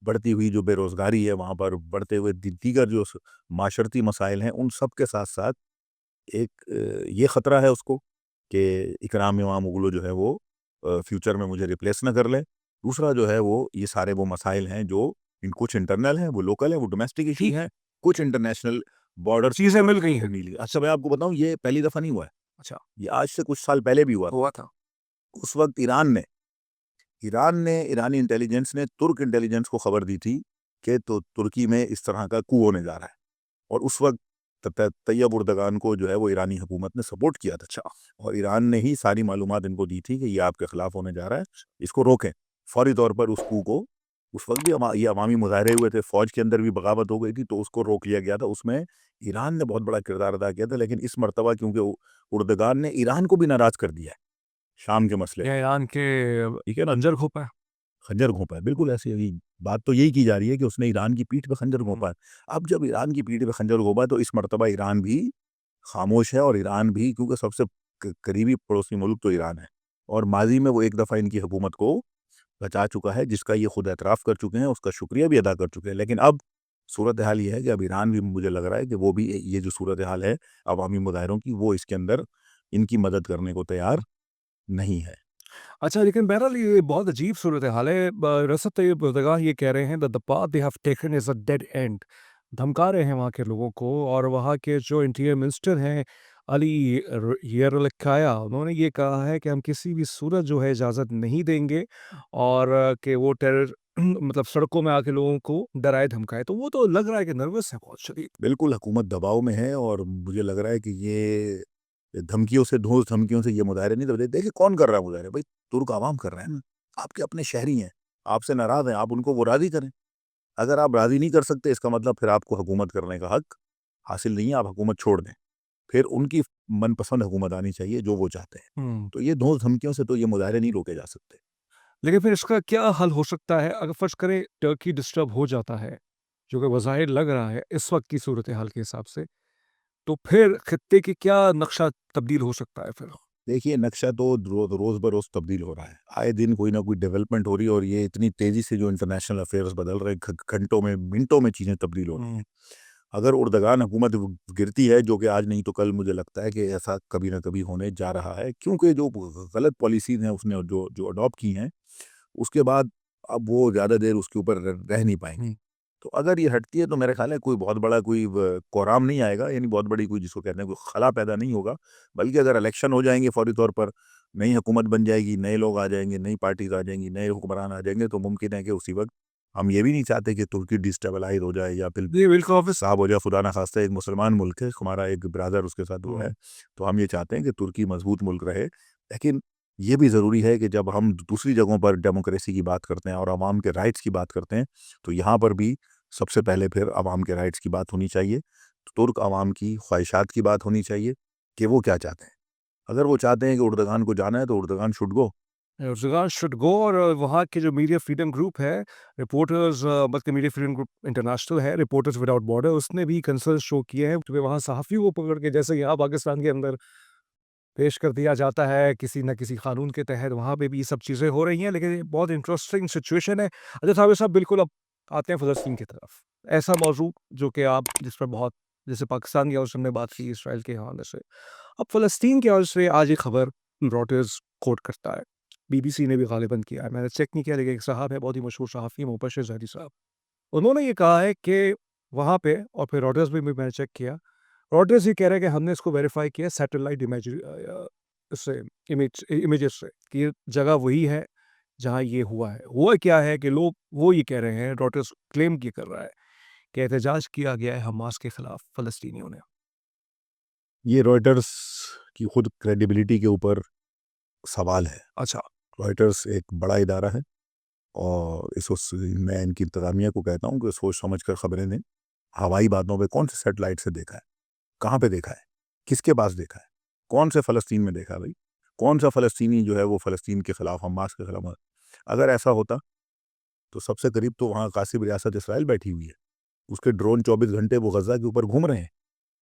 بڑھتی ہوئی جو بے روزگاری ہے وہاں پر, بڑھتے ہوئے دیگر جو معاشرتی مسائل ہیں, ان سب کے ساتھ ساتھ ایک یہ خطرہ ہے اس کو کہ اکرام امام مغلو جو ہے وہ فیوچر میں مجھے ریپلیس نہ کر لے. دوسرا جو ہے وہ یہ سارے وہ مسائل ہیں جو کچھ انٹرنل ہیں، وہ لوکل ہیں، وہ ڈومیسٹک ایشو ہیں، کچھ انٹرنیشنل بارڈر چیزیں مل گئی ہیں. ملی. اچھا میں آپ کو بتاؤں یہ پہلی دفعہ نہیں ہوا ہے. اچھا یہ آج سے کچھ سال پہلے بھی ہوا تھا. اس وقت ایران نے ایرانی انٹیلیجنس نے ترک انٹیلیجنس کو خبر دی تھی کہ تو ترکی میں اس طرح کا کو ہونے جا رہا ہے، اور اس وقت طیب اردگان کو جو ہے وہ ایرانی حکومت نے سپورٹ کیا تھا. اور ایران نے ہی ساری معلومات ان کو دی تھی کہ یہ آپ کے خلاف ہونے جا رہا ہے، اس کو روکیں. فوری طور پر اس کو اس وقت بھی یہ عوامی مظاہرے ہوئے تھے، فوج کے اندر بھی بغاوت ہو گئی تھی، تو اس کو روک لیا گیا تھا. اس میں ایران نے بہت بڑا کردار ادا کیا تھا، لیکن اس مرتبہ کیونکہ اردگان نے ایران کو بھی ناراض کر دیا ہے شام کے مسئلے. یہ ایران کے ٹھیک ہے نا، خنجر کھوپا ہے. خنجر گھونپا ہے. بالکل ایسی بات تو یہی کی جا رہی ہے کہ اس نے ایران کی پیٹھ پہ خنجر گھونپا ہے. اب جب ایران کی پیٹھ پہ خنجر گھونپا ہے تو اس مرتبہ ایران بھی خاموش ہے، اور ایران بھی کیونکہ سب سے قریبی پڑوسی ملک تو ایران ہے، اور ماضی میں وہ ایک دفعہ ان کی حکومت کو بچا چکا ہے، جس کا یہ خود اعتراف کر چکے ہیں، اس کا شکریہ بھی ادا کر چکے ہیں. لیکن اب صورتحال یہ ہے کہ اب ایران بھی مجھے لگ رہا ہے کہ وہ بھی یہ جو صورتحال ہے عوامی مظاہروں کی، وہ اس کے اندر ان کی مدد کرنے کو تیار نہیں ہے. اچھا لیکن بہرحال یہ بہت عجیب صورتحال ہے. ریسپ طیب اردگان یہ کہہ رہے ہیں that the path they have taken is a dead end. دھمکا رہے ہیں وہاں کے لوگوں کو، اور وہاں کے جو انٹیریئر منسٹر ہیں علی یرلکایا، انہوں نے یہ کہا ہے کہ ہم کسی بھی صورت جو ہے اجازت نہیں دیں گے، اور کہ وہ ٹیرر مطلب سڑکوں میں آ کے لوگوں کو ڈرائے دھمکائے. تو وہ تو لگ رہا ہے کہ نروس ہے بہت شدید. بالکل حکومت دباؤ میں ہے، اور مجھے لگ رہا ہے کہ یہ دھمکیوں سے یہ مظاہرے نہیں دبتے. دیکھیں کون کر رہا ہے مظاہرے؟ بھائی ترک عوام کر رہے ہیں نا، آپ کے اپنے شہری ہیں، آپ سے ناراض ہیں، آپ ان کو وہ راضی کریں. اگر آپ راضی نہیں کر سکتے، اس کا مطلب پھر آپ کو حکومت کرنے کا حق حاصل نہیں ہے، آپ حکومت چھوڑ دیں. پھر ان کی من پسند حکومت آنی چاہیے جو وہ چاہتے ہیں. تو یہ دھمکیوں سے تو یہ مظاہرے نہیں روکے جا سکتے. لیکن پھر اس کا کیا حل ہو سکتا ہے اگر فرض کریں ٹرکی ڈسٹرب ہو جاتا ہے، جو کہ بظاہر لگ رہا ہے اس وقت کی صورتحال کے حساب سے، تو پھر خطے کی کیا نقشہ تبدیل ہو سکتا ہے پھر؟ دیکھیے نقشہ تو روز بروز تبدیل ہو رہا ہے، آئے دن کوئی نہ کوئی ڈیولپمنٹ ہو رہی ہے، اور یہ اتنی تیزی سے جو انٹرنیشنل افیئرز بدل رہے ہیں، گھنٹوں میں منٹوں میں چیزیں تبدیل ہو رہی ہیں. اگر اردگان حکومت گرتی ہے، جو کہ آج نہیں تو کل مجھے لگتا ہے کہ ایسا کبھی نہ کبھی ہونے جا رہا ہے، کیونکہ جو غلط پالیسیز ہیں اس نے جو اڈاپٹ کی ہیں، اس کے بعد اب وہ زیادہ دیر اس کے اوپر رہ نہیں پائیں گے. تو اگر یہ ہٹتی ہے تو میرے خیال ہے کوئی بہت بڑا کوئی کورام نہیں آئے گا، یعنی بہت بڑی کوئی جس کو کہتے ہیں کوئی خلا پیدا نہیں ہوگا. بلکہ اگر الیکشن ہو جائیں گے فوری طور پر، نئی حکومت بن جائے گی، نئے لوگ آ جائیں گے، نئی پارٹیز آ جائیں گی، نئے حکمران آ جائیں گے، تو ممکن ہے کہ اسی وقت ہم یہ بھی نہیں چاہتے کہ ترکی ڈسٹیبلائز ہو جائے یا پھر جی بالکل. صاحب ہو جائے. خدا نہ خواستہ ایک مسلمان ملک ہے، ہمارا ایک برادر اس کے ساتھ وہ ہے، تو ہم یہ چاہتے ہیں کہ ترکی مضبوط ملک رہے. لیکن یہ بھی ضروری ہے کہ جب ہم دوسری جگہوں پر ڈیموکریسی کی بات کرتے ہیں اور عوام کے رائٹس کی بات کرتے ہیں، تو یہاں پر بھی سب سے پہلے پھر عوام کے رائٹس کی بات ہونی چاہیے. ترک عوام کی خواہشات کی بات ہونی چاہیے کہ وہ کیا چاہتے ہیں. اگر وہ چاہتے ہیں کہ اردگان کو جانا ہے تو Erdogan should go. Erdogan should go. اور وہاں کے جو میڈیا فریڈم گروپ ہے، رپورٹرز بلکہ میڈیا فریڈم گروپ انٹرنیشنل ہے، رپورٹرز وداؤٹ بارڈر، اس نے بھی کنسرن شو کیے ہیں کہ وہاں صحافیوں کو پکڑ کے جیسے یہاں پاکستان کے اندر پیش کر دیا جاتا ہے کسی نہ کسی قانون کے تحت، وہاں پہ بھی یہ سب چیزیں ہو رہی ہیں. لیکن یہ بہت انٹرسٹنگ سچویشن ہے. اچھا صابر صاحب، بالکل اب آتے ہیں فلسطین کی طرف. ایسا موضوع جو کہ آپ جس پر بہت، جیسے پاکستان کی حوالے سے ہم نے بات کی، اسرائیل کے حوالے سے، اب فلسطین کے حوالے سے آج ایک خبر روٹرز کوٹ کرتا ہے، بی بی سی نے بھی غالباً کیا ہے، میں نے چیک نہیں کیا، لیکن ایک صاحب ہے بہت ہی مشہور صحافی مبشر زہری صاحب، انہوں نے یہ کہا ہے کہ وہاں پہ، اور پھر روٹرز بھی میں نے چیک کیا، روٹرز یہ کہہ رہے ہیں کہ ہم نے اس کو ویریفائی کیا سیٹلائٹ امیجز سے کہ یہ جگہ وہی ہے جہاں یہ ہوا ہے. ہوا کیا ہے کہ لوگ وہ یہ کہہ رہے ہیں، روٹرز کلیم یہ کر رہا ہے کہ احتجاج کیا گیا ہے حماس کے خلاف فلسطینیوں نے. یہ روئٹرز کی خود کریڈیبلٹی کے اوپر سوال ہے. اچھا. روئٹرز ایک بڑا ادارہ ہے، اور میں ان کی انتظامیہ کو کہتا ہوں کہ سوچ سمجھ کر خبریں دیں. ہوائی باتوں پہ کون سے سیٹلائٹ سے دیکھا ہے، کہاں پہ دیکھا ہے، کس کے پاس دیکھا ہے، کون سے فلسطین میں دیکھا ہے؟ بھائی کون سا فلسطینی جو ہے وہ فلسطین کے خلاف، حماس کے خلاف؟ اگر ایسا ہوتا تو سب سے قریب تو وہاں قاصب ریاست اسرائیل بیٹھی ہوئی ہے، اس کے ڈرون 24 گھنٹے وہ غزہ کے اوپر گھوم رہے ہیں.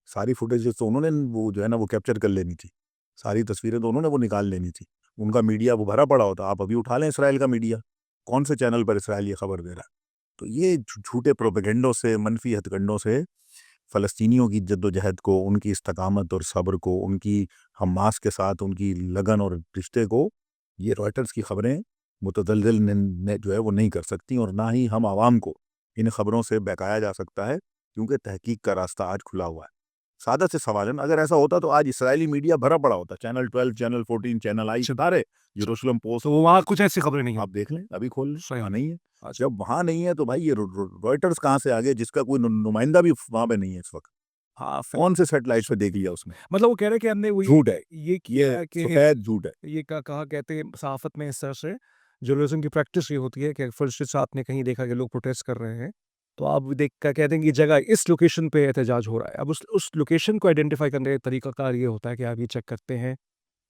ساری فوٹیج تو انہوں نے وہ جو ہے نا وہ کیپچر کر لینی تھی، ساری تصویریں تو انہوں نے وہ نکال لینی تھی. ان کا میڈیا وہ بھرا پڑا ہوتا. آپ ابھی اٹھا لیں اسرائیل کا میڈیا، کون سے چینل پر اسرائیل یہ خبر دے رہا ہے؟ تو یہ جھوٹے پروپیگنڈوں سے، منفی ہتھ کنڈوں سے فلسطینیوں کی جدوجہد کو، ان کی استقامت اور صبر کو، ان کی حماس کے ساتھ ان کی لگن اور رشتے کو یہ رائٹرز کی خبریں متزلزل نے جو ہے وہ نہیں کر سکتی، اور نہ ہی ہم عوام کو ان خبروں سے بہکایا جا سکتا ہے، کیونکہ تحقیق کا راستہ آج کھلا ہوا ہے۔ سادہ سے سوال ہے نا، اگر ایسا ہوتا تو آج اسرائیلی میڈیا بھرا پڑا ہوتا، چینل 12، چینل 14، چینل آئی، سارے یروشلم پوسٹ، تو وہاں کچھ ایسی خبریں نہیں ہیں۔ آپ دیکھ لیں، ابھی کھول لیں، صحیح وہاں نہیں ہے۔ اچھا، جب وہاں نہیں ہے تو بھائی یہ رائٹرز کہاں سے آگے، جس کا کوئی نمائندہ بھی وہاں پہ نہیں ہے اس وقت؟ ہاں، فون سے سیٹلائٹ پہ دیکھ لیا اس نے۔ مطلب وہ کہہ رہے ہیں کہ ہم نے وہ جھوٹ ہے، یہ یہ کیا ہے کہ سفید جھوٹ ہے۔ یہ کہا کہتے ہیں صحافت میں اس طرح سے جرنلزم کی پریکٹس یہ ہوتی ہے کہ فرسٹ سے آپ نے کہیں دیکھا کہ لوگ پروٹیسٹ کر رہے ہیں تو آپ دیکھ کر کہتے ہیں کہ یہ جگہ اس لوکیشن پہ احتجاج ہو رہا ہے۔ اب اس لوکیشن کو آئیڈینٹیفائی کرنے کا طریقہ کار یہ ہوتا ہے کہ آپ یہ چیک کرتے ہیں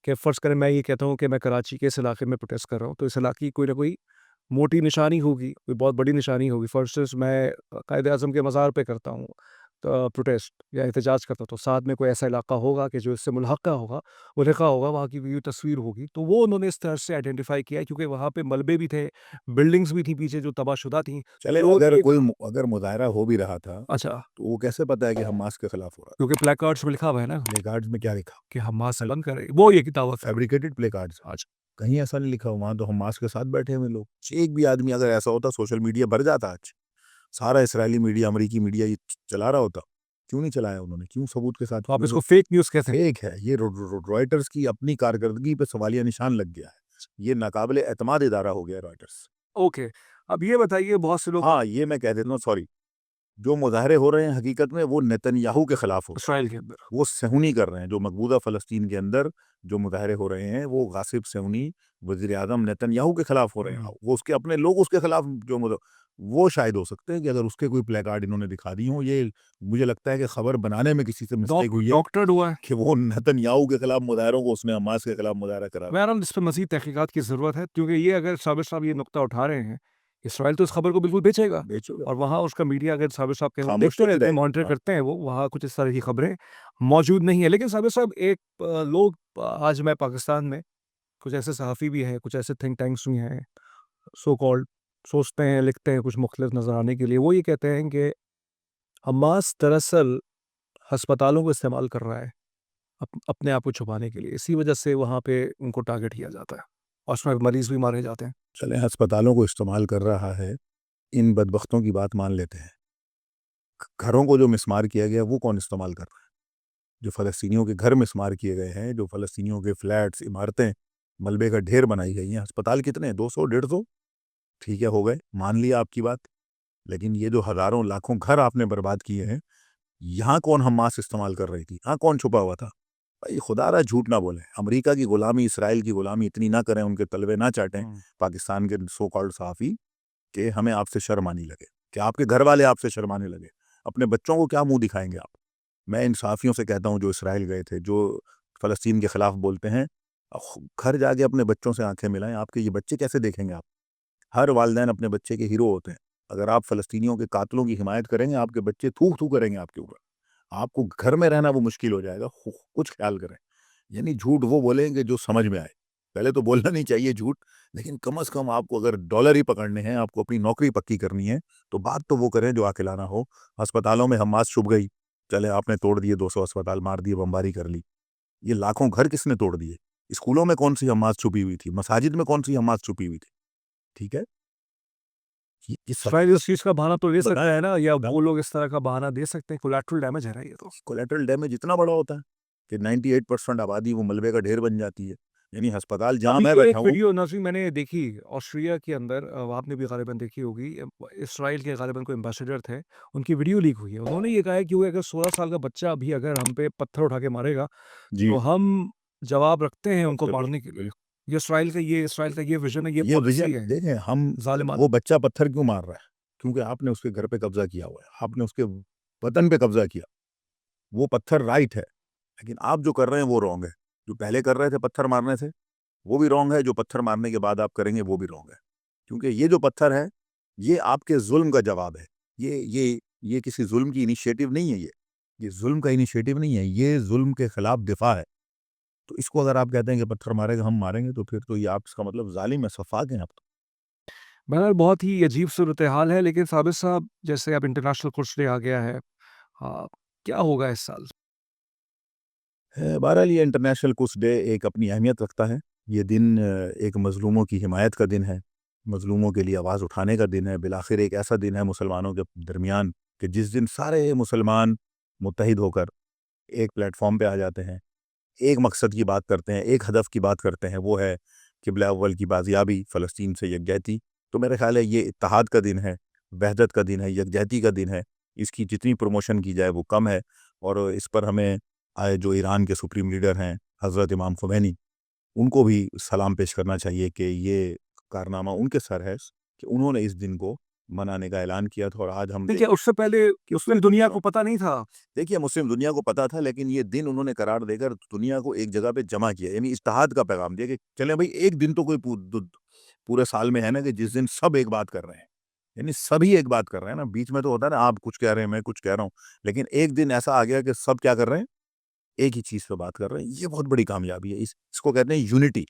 کہ فرض کریں میں یہ کہتا ہوں کہ میں کراچی کے اس علاقے میں پروٹیسٹ کر رہا ہوں، تو اس علاقے کی کوئی نہ کوئی موٹی نشانی ہوگی، کوئی بہت بڑی نشانی ہوگی۔ فرسٹ میں قائد اعظم کے مزار پہ کرتا ہوں پروٹیسٹ یا احتجاج کرتا ہوں، تو ساتھ میں کوئی ایسا علاقہ ہوگا کہ جو اس سے ملحقہ ہوگا، وہ لکھا ہوگا، وہاں کی ویڈیو تصویر ہوگی، تو وہ انہوں نے اس طرح سے آئیڈینٹیفائی کیا ہے کیونکہ وہاں پہ ملبے بھی تھے، بلڈنگز بھی تھیں پیچھے جو تباہ شدہ تھیں۔ چلے تو اگر مظاہرہ ہو بھی رہا تھا اچھا، تو وہ کیسے پتا ہے کہ حماس کے خلاف ہو رہا کیونکہ پلیک کارڈز میں لکھا ہوا ہے نا تھا؟ پلے کارڈز میں کیا لکھا؟ کہ حماس بند کرے، وہ یہ کتاب فیبریکیٹڈ پلے کارڈز، اچھا، کہیں ایسا نہیں لکھا۔ وہاں تو حماس کے ساتھ بیٹھے ہوئے لوگ۔ ایک بھی آدمی اگر ایسا ہوتا، سوشل میڈیا بھر جاتا آج، سارا اسرائیلی میڈیا، امریکی میڈیا یہ چلا رہا ہوتا، کیوں نہیں چلایا انہوں نے؟ کیوں ثبوت کے ساتھ؟ تو آپ اس کو فیک نیوز کہتے ہیں۔ فیک ہے یہ، رائٹرز کی اپنی کارکردگی پہ سوالیہ نشان لگ گیا ہے، یہ ناقابل اعتماد ادارہ ہو گیا رائٹرز۔ اوکے، اب یہ بتائیے بہت سے لوگ ہاں، یہ میں کہہ دیتا ہوں، سوری، جو مظاہرے ہو رہے ہیں حقیقت میں وہ نیتن یاہو کے خلاف ہو رہے اسرائیل کے اندر ہیں، وہ صہیونی کر رہے ہیں۔ جو مقبوضہ فلسطین کے اندر جو مظاہرے ہو رہے ہیں وہ غاصب صہیونی وزیر اعظم نیتن یاہو کے خلاف ہو رہے ہیں، وہ اس کے اپنے لوگ اس کے خلاف جو وہ شاید ہو سکتے ہیں کہ اگر اس کے کوئی پلے کارڈ انہوں نے دکھا دی ہوں۔ یہ مجھے لگتا ہے کہ خبر بنانے میں کسی سے مسٹیک ہوئی ہے ڈاکٹرڈ ہوا ہے۔ کہ وہ نیتن یاہو کے خلاف مظاہروں کو اس نے حماس کے خلاف مظاہرہ کرا۔ بہرحال اس پہ مزید تحقیقات کی ضرورت ہے کیونکہ یہ اگر صابر صاحب یہ نقطہ اٹھا رہے ہیں، اسرائیل تو اس خبر کو بالکل بیچے گا، بیچو گا، اور وہاں اس کا میڈیا اگر صابر صاحب کے خاموش دیکھتے تو نہیں رہتے ہیں، رہے مانیٹر گا۔ کرتے ہیں، وہ وہاں کچھ اس طرح کی خبریں موجود نہیں ہیں۔ لیکن صابر صاحب ایک لوگ آج میں پاکستان میں کچھ ایسے صحافی بھی ہیں، کچھ ایسے تھنک ٹینکس بھی ہیں، سو کالڈ، سوچتے ہیں، لکھتے ہیں کچھ مختلف نظر آنے کے لیے، وہ یہ کہتے ہیں کہ حماس دراصل ہسپتالوں کو استعمال کر رہا ہے اپنے آپ کو چھپانے کے لیے، اسی وجہ سے وہاں پہ ان کو ٹارگٹ کیا جاتا ہے اور اس میں مریض بھی مارے جاتے ہیں۔ چلیں، ہسپتالوں کو استعمال کر رہا ہے، ان بدبختوں کی بات مان لیتے ہیں۔ گھروں کو جو مسمار کیا گیا وہ کون استعمال کر رہا ہے؟ جو فلسطینیوں کے گھر مسمار کیے گئے ہیں، جو فلسطینیوں کے فلیٹس، عمارتیں ملبے کا ڈھیر بنائی گئی ہیں، ہسپتال کتنے ہیں؟ 200، 150؟ ٹھیک ہے، ہو گئے، مان لیا آپ کی بات۔ لیکن یہ جو ہزاروں لاکھوں گھر آپ نے برباد کیے ہیں، یہاں کون حماس استعمال کر رہی تھی؟ یہاں کون چھپا ہوا تھا؟ بھائی خدا را جھوٹ نہ بولیں، امریکہ کی غلامی، اسرائیل کی غلامی اتنی نہ کریں، ان کے تلوے نہ چاٹیں پاکستان کے سو کالڈ صحافی، کہ ہمیں آپ سے شرم آنے لگے، کہ آپ کے گھر والے آپ سے شرمانے لگے۔ اپنے بچوں کو کیا منہ دکھائیں گے آپ؟ میں ان صحافیوں سے کہتا ہوں جو اسرائیل گئے تھے، جو فلسطین کے خلاف بولتے ہیں، گھر جا کے اپنے بچوں سے آنکھیں ملائیں۔ آپ کے یہ بچے کیسے دیکھیں گے آپ؟ ہر والدین اپنے بچے کے ہیرو ہوتے ہیں۔ اگر آپ فلسطینیوں کے قاتلوں کی حمایت کریں گے، آپ کے بچے تھوک تھوک کریں گے آپ کے اوپر، آپ کو گھر میں رہنا وہ مشکل ہو جائے گا۔ کچھ خیال کریں، یعنی جھوٹ وہ بولیں کہ جو سمجھ میں آئے۔ پہلے تو بولنا نہیں چاہیے جھوٹ، لیکن کم از کم آپ کو اگر ڈالر ہی پکڑنے ہیں، آپ کو اپنی نوکری پکی کرنی ہے، تو بات تو وہ کریں جو عاقلانہ ہو۔ ہسپتالوں میں حماس چھپ گئی، چلے آپ نے توڑ دیے، 200 ہسپتال مار دیے، بمباری کر لی۔ یہ لاکھوں گھر کس نے توڑ دیے؟ اسکولوں میں کون سی حماس چھپی ہوئی تھی؟ مساجد میں کون سی حماس چھپی ہوئی تھی؟ ٹھیک ہے، یہ اسرائیل اس چیز کا بہانہ تو لے سکتا ہے نا، یا وہ لوگ اس طرح کا بہانہ دے سکتے ہیں؟ کولیٹرل ڈیمیج ہے نا یہ تو۔ کولیٹرل ڈیمیج اتنا بڑا ہوتا ہے کہ 98% آبادی وہ ملبے کا ڈھیر بن جاتی ہے۔ یعنی ہسپتال جہاں میں ایک بیٹھا ہوں، ویڈیو ناظرین میں نے دیکھی آسٹریا کے اندر، آپ نے بھی غالباً دیکھی ہوگی، اسرائیل کے غالباً کوئی امبیسڈر تھے، ان کی ویڈیو لیک ہوئی ہے، انہوں نے یہ کہا ہے کہ وہ اگر 16 سال کا بچہ بھی اگر ہم پہ پتھر اٹھا کے مارے گا جی، تو ہم جواب رکھتے ہیں ان کو مارنے کے لیے۔ یہ اسرائیل کا یہ ویژن ہے، یہ یہ پالیسی ویژن ہے دیکھیں، ہم ظالمانہ۔ وہ بچہ پتھر کیوں مار رہا ہے؟ کیونکہ آپ نے اس کے گھر پہ قبضہ کیا ہوا ہے، آپ نے اس کے وطن پہ قبضہ کیا۔ وہ پتھر رائٹ ہے، لیکن آپ جو کر رہے ہیں وہ رونگ ہے۔ جو پہلے کر رہے تھے پتھر مارنے سے وہ بھی رونگ ہے، جو پتھر مارنے کے بعد آپ کریں گے وہ بھی رونگ ہے، کیونکہ یہ جو پتھر ہے یہ آپ کے ظلم کا جواب ہے۔ یہ کسی ظلم کی انیشیٹو نہیں ہے، یہ ظلم کا انیشیٹو نہیں ہے، یہ ظلم کے خلاف دفاع ہے۔ تو اس کو اگر آپ کہتے ہیں کہ پتھر مارے گا ہم ماریں گے، تو پھر تو یہ آپ اس کا مطلب ظالم ہے، سفاک ہیں آپ تو۔ بہرحال بہت ہی عجیب صورتحال ہے، لیکن ثابت صاحب جیسے اب انٹرنیشنل کورس ڈے آ گیا ہے، کیا ہوگا اس سال؟ بہرحال یہ انٹرنیشنل قدس ڈے ایک اپنی اہمیت رکھتا ہے. یہ دن ایک مظلوموں کی حمایت کا دن ہے, مظلوموں کے لیے آواز اٹھانے کا دن ہے. بالآخر ایک ایسا دن ہے مسلمانوں کے درمیان کہ جس دن سارے مسلمان متحد ہو کر ایک پلیٹ فارم پہ آ جاتے ہیں, ایک مقصد کی بات کرتے ہیں, ایک ہدف کی بات کرتے ہیں, وہ ہے قبلہ اول کی بازیابی, فلسطین سے یکجہتی. تو میرے خیال ہے یہ اتحاد کا دن ہے, وحدت کا دن ہے, یکجہتی کا دن ہے. اس کی جتنی پروموشن کی جائے وہ کم ہے. اور اس پر ہمیں جو ایران کے سپریم لیڈر ہیں حضرت امام خمینی, ان کو بھی سلام پیش کرنا چاہیے کہ یہ کارنامہ ان کے سر ہے کہ انہوں نے اس دن کو منانے کا اعلان کیا تھا. اور آج ہم دیکھیے اس سے پہلے مسلم دنیا کو پتہ نہیں تھا. دیکھیے مسلم دنیا کو پتا تھا, لیکن یہ دن انہوں نے قرار دے کر دنیا کو ایک جگہ پہ جمع کیا, یعنی اتحاد کا پیغام دیا کہ چلیں بھائی ایک دن تو کوئی پورے سال میں ہے نا کہ جس دن سب ایک بات کر رہے ہیں, یعنی سبھی ایک بات کر رہے ہیں نا. بیچ میں تو ہوتا ہے نا آپ کچھ کہہ رہے ہیں میں کچھ کہہ رہا ہوں, لیکن ایک دن ایسا آ گیا کہ سب کیا کر رہے ہیں, ایک ہی چیز پہ بات کر رہے ہیں. یہ بہت بڑی کامیابی ہے. اس کو کہتے ہیں یونٹی.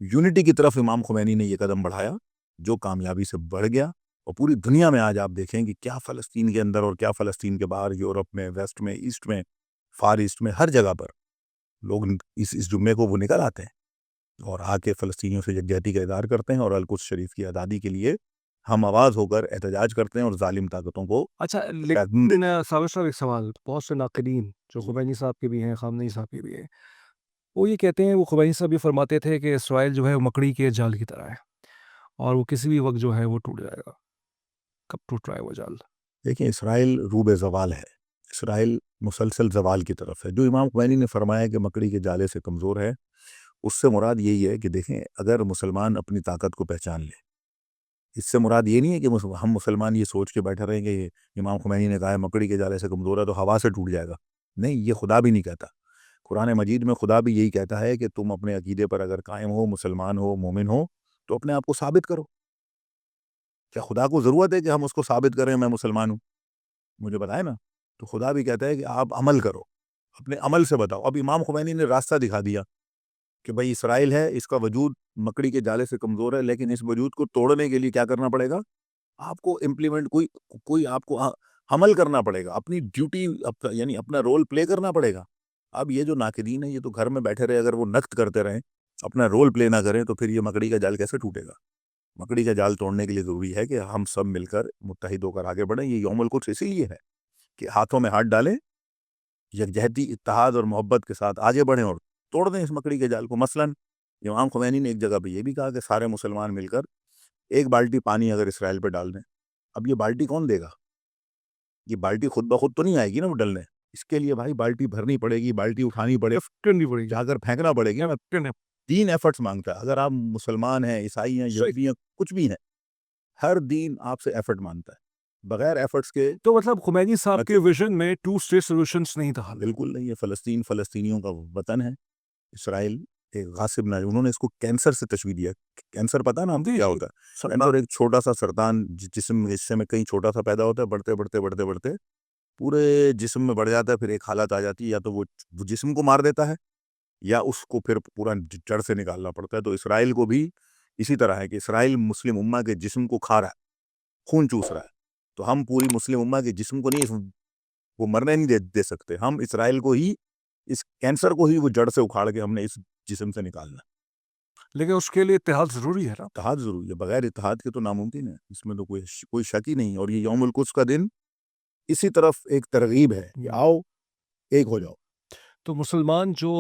یونٹی کی طرف امام خمینی نے یہ قدم بڑھایا جو کامیابی سے بڑھ گیا. اور پوری دنیا میں آج آپ دیکھیں کہ کیا فلسطین کے اندر اور کیا فلسطین کے باہر, یورپ میں, ویسٹ میں, ایسٹ میں, فار ایسٹ میں, ہر جگہ پر لوگ اس جمعے کو وہ نکل آتے ہیں اور آ کے فلسطینیوں سے یکجہتی کا اظہار کرتے ہیں اور القدس شریف کی آزادی کے لیے ہم آواز ہو کر احتجاج کرتے ہیں اور ظالم طاقتوں کو. اچھا لیکن صابر صاحب ایک سوال, بہت سے ناقدین جو خمینی صاحب کے بھی ہیں, خامنئی صاحب کے بھی ہیں, وہ یہ کہتے ہیں, وہ خمینی صاحب یہ فرماتے تھے کہ اسرائیل جو ہے وہ مکڑی کے جال کی طرح ہے اور وہ کسی بھی وقت جو ہے وہ ٹوٹ جائے گا. کب ٹوٹ رہا ہے وہ جال؟ دیکھیں اسرائیل روبے زوال ہے, اسرائیل مسلسل زوال کی طرف ہے. جو امام خمینی نے فرمایا کہ مکڑی کے جالے سے کمزور ہے, اس سے مراد یہی ہے کہ دیکھیں اگر مسلمان اپنی طاقت کو پہچان لے, اس سے مراد یہ نہیں ہے کہ ہم مسلمان یہ سوچ کے بیٹھے رہیں کہ امام خمینی نے کہا ہے مکڑی کے جالے سے کمزور ہے تو ہوا سے ٹوٹ جائے گا. نہیں, یہ خدا بھی نہیں کہتا. قرآن مجید میں خدا بھی یہی کہتا ہے کہ تم اپنے عقیدے پر اگر قائم ہو, مسلمان ہو, مومن ہو, تو اپنے آپ کو ثابت کرو. کیا خدا کو ضرورت ہے کہ ہم اس کو ثابت کریں میں مسلمان ہوں؟ مجھے بتائے نا. تو خدا بھی کہتا ہے کہ آپ عمل کرو, اپنے عمل سے بتاؤ. اب امام خمینی نے راستہ دکھا دیا کہ بھائی اسرائیل ہے, اس کا وجود مکڑی کے جالے سے کمزور ہے, لیکن اس وجود کو توڑنے کے لیے کیا کرنا پڑے گا, آپ کو امپلیمنٹ کوئی آپ کو عمل کرنا پڑے گا, اپنی ڈیوٹی یعنی اپنا رول پلے کرنا پڑے گا. اب یہ جو ناقدین ہیں یہ تو گھر میں بیٹھے رہے, اگر وہ نقد کرتے رہیں, اپنا رول پلے نہ کریں, تو پھر یہ مکڑی کا جال کیسے ٹوٹے گا. مکڑی کا جال توڑنے کے لیے ضروری ہے کہ ہم سب مل کر متحد ہو کر آگے بڑھیں. یہ یوم القدس اسی لیے ہے کہ ہاتھوں میں ہاتھ ڈالیں, یکجہتی, اتحاد اور محبت کے ساتھ آگے بڑھیں اور توڑ دیں اس مکڑی کے جال کو. مثلاً امام خمینی نے ایک جگہ پہ یہ بھی کہا کہ سارے مسلمان مل کر ایک بالٹی پانی اگر اسرائیل پہ ڈال دیں, اب یہ بالٹی کون دے گا؟ یہ بالٹی خود بخود تو نہیں آئے گی نا وہ ڈلنے, اس کے لیے بھائی بالٹی بھرنی پڑے گی, بالٹی اٹھانی پڑے گی, جا کر پھینکنا پڑے گی. 3 ایفرٹس مانگتا ہے. اگر آپ مسلمان ہیں, عیسائی ہیں, یہودی ہیں, کچھ بھی ہیں, ہر دین آپ سے ایفرٹ مانگتا ہے. بغیر ایفرٹس کے تو مطلب خمینی صاحب کے ویژن میں 2 اسٹیٹ سولوشنز نہیں تھا. بالکل نہیں ہے. فلسطین فلسطینیوں کا وطن ہے, اسرائیل ایک غاصب نہ, انہوں نے اس کو کینسر سے تشبیہ دیا. کینسر پتہ نا ہم کیا ہوتا ہے؟ کینسر ایک چھوٹا سا سرطان جسم حصے میں کہیں چھوٹا سا پیدا ہوتا ہے, بڑھتے بڑھتے بڑھتے بڑھتے پورے جسم میں بڑھ جاتا ہے. پھر ایک حالت آ جاتی ہے, یا تو وہ جسم کو مار دیتا ہے یا اس کو پھر پورا جڑ سے نکالنا پڑتا ہے. تو اسرائیل کو بھی اسی طرح ہے کہ اسرائیل مسلم امہ کے جسم کو کھا رہا ہے, خون چوس رہا ہے. تو ہم پوری مسلم امہ کے جسم کو نہیں, وہ مرنے نہیں دے سکتے. ہم اسرائیل کو ہی, اس کینسر کو ہی وہ جڑ سے اکھاڑ کے ہم نے اس جسم سے نکالنا. لیکن اس کے لیے اتحاد ضروری ہے نا. اتحاد ضروری ہے, بغیر اتحاد کے تو ناممکن ہے. اس میں تو کوئی شک ہی نہیں. اور یہ یوم القدس کا دن اسی طرف ایک ترغیب ہے کہ آؤ ایک ہو جاؤ. تو مسلمان جو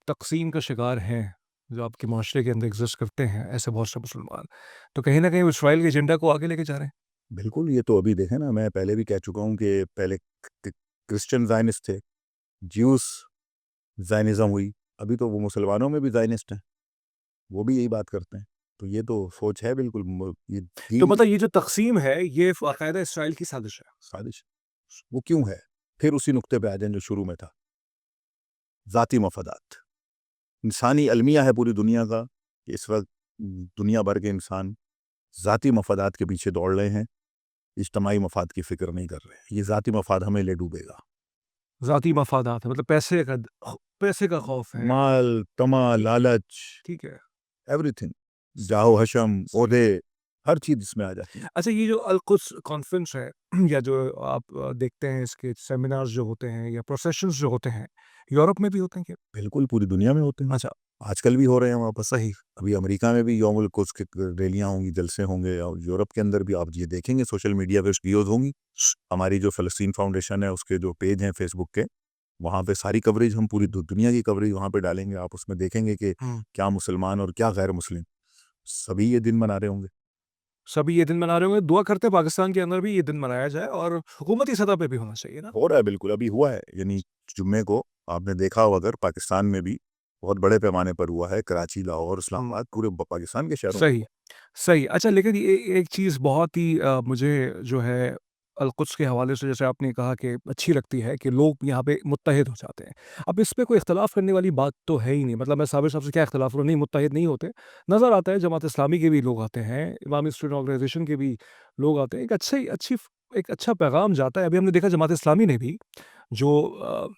تقسیم کا شکار ہیں, جو آپ کے معاشرے کے اندر ایگزسٹ کرتے ہیں, ایسے بہت سے مسلمان, تو کہیں نہ کہیں اسرائیل کے ایجنڈا کو آگے لے کے جا رہے ہیں. بالکل. یہ تو ابھی دیکھیں نا, میں پہلے بھی کہہ چکا ہوں کہ پہلے کرسچن زائنسٹ تھے, جیوس زائنزم ہوئی, ابھی تو وہ مسلمانوں میں بھی زائنسٹ ہیں, وہ بھی یہی بات کرتے ہیں. تو یہ تو سوچ ہے بالکل. تو مطلب یہ جو تقسیم ہے یہ باقاعدہ اسرائیل کی سازش ہے. سازش. وہ کیوں ہے؟ پھر اسی نقطے پہ آ جائیں جو شروع میں تھا, ذاتی مفادات. انسانی المیہ ہے پوری دنیا کا کہ اس وقت دنیا بھر کے انسان ذاتی مفادات کے پیچھے دوڑ رہے ہیں, اجتماعی مفاد کی فکر نہیں کر رہے. یہ ذاتی مفاد ہمیں لے ڈوبے گا. ذاتی مفادات ہے, مطلب پیسے کا خوف ہے, مال, طمع, لالچ, ٹھیک ہے, ایوری تھنگ, جاہو حشم, عہدے, ہر چیز اس میں آ جاتی ہے۔ اچھا، یہ جو القدس کانفرنس ہے یا جو آپ دیکھتے ہیں اس کے سیمینارز جو ہوتے ہیں یا پروسیشنز جو ہوتے ہیں، یورپ میں بھی ہوتے ہیں کیا؟ بالکل پوری دنیا میں ہوتے ہیں، اچھا، آج کل بھی ہو رہے ہیں وہاں پر۔ صحیح، ابھی امریکہ میں بھی یوم القدس کی ریلیاں ہوں گی، جلسے ہوں گے، اور یورپ کے اندر بھی آپ یہ دیکھیں گے سوشل میڈیا پہ ویڈیوز ہوں گی۔ ہماری جو فلسطین فاؤنڈیشن ہے اس کے جو پیج ہیں فیس بک کے، وہاں پہ ساری کوریج، ہم پوری دنیا کی کوریج وہاں پہ ڈالیں گے۔ آپ اس میں دیکھیں گے کہ کیا مسلمان اور کیا غیر مسلم سبھی یہ دن منا رہے ہوں گے۔ سبھی یہ دن منا رہے ہوں گے، دعا کرتے ہیں پاکستان کے اندر بھی یہ دن منایا جائے اور حکومتی سطح پہ بھی ہونا چاہیے نا؟ ہو رہا ہے، بالکل ابھی ہوا ہے، یعنی جمعے کو آپ نے دیکھا ہو اگر، پاکستان میں بھی بہت بڑے پیمانے پر ہوا ہے، کراچی، لاہور، اسلام آباد، پورے پاکستان کے شہروں میں۔ صحیح، صحیح۔ اچھا، لیکن یہ ایک چیز بہت ہی مجھے جو ہے القدس کے حوالے سے، جیسے آپ نے کہا کہ اچھی لگتی ہے کہ لوگ یہاں پہ متحد ہو جاتے ہیں۔ اب اس پہ کوئی اختلاف کرنے والی بات تو ہے ہی نہیں، مطلب میں صابر صاحب سے کیا اختلاف کروں، نہیں متحد نہیں ہوتے، نظر آتا ہے جماعت اسلامی کے بھی لوگ آتے ہیں، امامی اسٹوڈنٹ آرگنائزیشن کے بھی لوگ آتے ہیں، ایک اچھا پیغام جاتا ہے۔ ابھی ہم نے دیکھا جماعت اسلامی نے بھی جو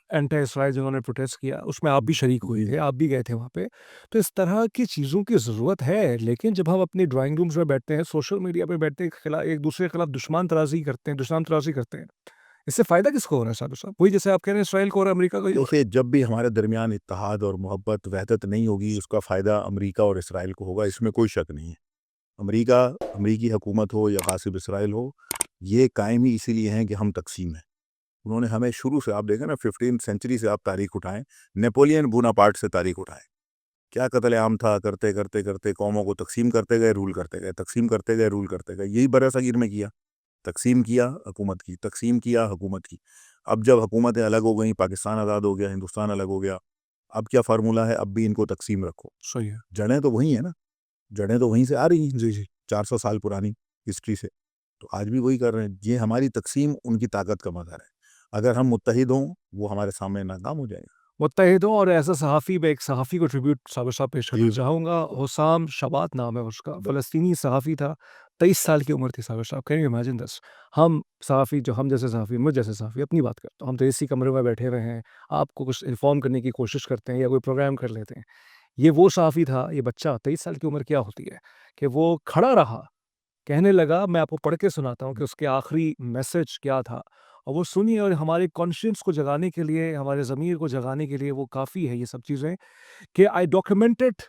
اینٹی اسرائیل جنہوں نے پروٹیسٹ کیا، اس میں آپ بھی شریک ہوئے تھے، آپ بھی گئے تھے وہاں پہ۔ تو اس طرح کی چیزوں کی ضرورت ہے، لیکن جب ہم اپنی ڈرائنگ رومز میں بیٹھتے ہیں، سوشل میڈیا پہ بیٹھتے ہیں، ایک دوسرے کے خلاف دشمن ترازی کرتے ہیں، اس سے فائدہ کس کو ہو رہا ہے صابر صاحب؟ وہی جیسے آپ کہہ رہے ہیں اسرائیل کو اور امریکہ کو ہی ہو رہا دیکھیے، جب بھی ہمارے درمیان اتحاد اور محبت، وحدت نہیں ہوگی، اس کا فائدہ امریکہ اور اسرائیل کو ہوگا، اس میں کوئی شک نہیں ہے۔ امریکی حکومت ہو یا غاصب اسرائیل ہو، یہ قائم ہی اسی لیے ہیں کہ ہم تقسیم ہیں۔ انہوں نے ہمیں شروع سے، آپ دیکھیں نا، 15 سینچری سے آپ تاریخ اٹھائیں، نیپولین بوناپارٹ سے تاریخ اٹھائیں، کیا قتل عام تھا، کرتے کرتے کرتے قوموں کو تقسیم کرتے گئے، رول کرتے گئے، تقسیم کرتے گئے، رول کرتے گئے۔ یہی برصغیر میں کیا، تقسیم کیا، حکومت کی، تقسیم کیا، حکومت کی۔ اب جب حکومتیں الگ ہو گئیں، پاکستان آزاد ہو گیا، ہندوستان الگ ہو گیا، اب کیا فارمولہ ہے؟ اب بھی ان کو تقسیم رکھو۔ صحیح ہے، جڑیں تو وہی ہیں نا، جڑیں تو وہیں سے آ رہی ہیں، جی جی، 400 سال پرانی ہسٹری سے، تو آج بھی وہی کر رہے ہیں۔ یہ ہماری تقسیم ان کی طاقت کا مظہر ہے۔ اگر ہم متحد ہوں، وہ ہمارے سامنے ناکام ہو جائیں گے۔ متحد ہوں۔ اور ایز اے صحافی، میں ایک صحافی کو ٹریبیوٹ صابر صاحب پیش کرنا جی، چاہوں گا، حسام شبات نام ہے اس کا، فلسطینی صحافی تھا، 23 سال کی عمر تھی صابر صاحب، کین یو امیجن دس؟ ہم صحافی، جو ہم جیسے صحافی، مجھ جیسے صحافی، اپنی بات کرتا ہوں، ہم تو اسی کمرے میں بیٹھے ہوئے ہیں، آپ کو کچھ انفارم کرنے کی کوشش کرتے ہیں یا کوئی پروگرام کر لیتے ہیں۔ یہ وہ صحافی تھا، یہ بچہ 23 سال کی عمر کیا ہوتی ہے کہ وہ کھڑا رہا، کہنے لگا، میں آپ کو پڑھ کے سناتا ہوں کہ اس کے آخری میسج کیا تھا، اور وہ سنیے، اور ہمارے کانشینس کو جگانے کے لیے، ہمارے ضمیر کو جگانے کے لیے وہ کافی ہے یہ سب چیزیں، کہ آئی documented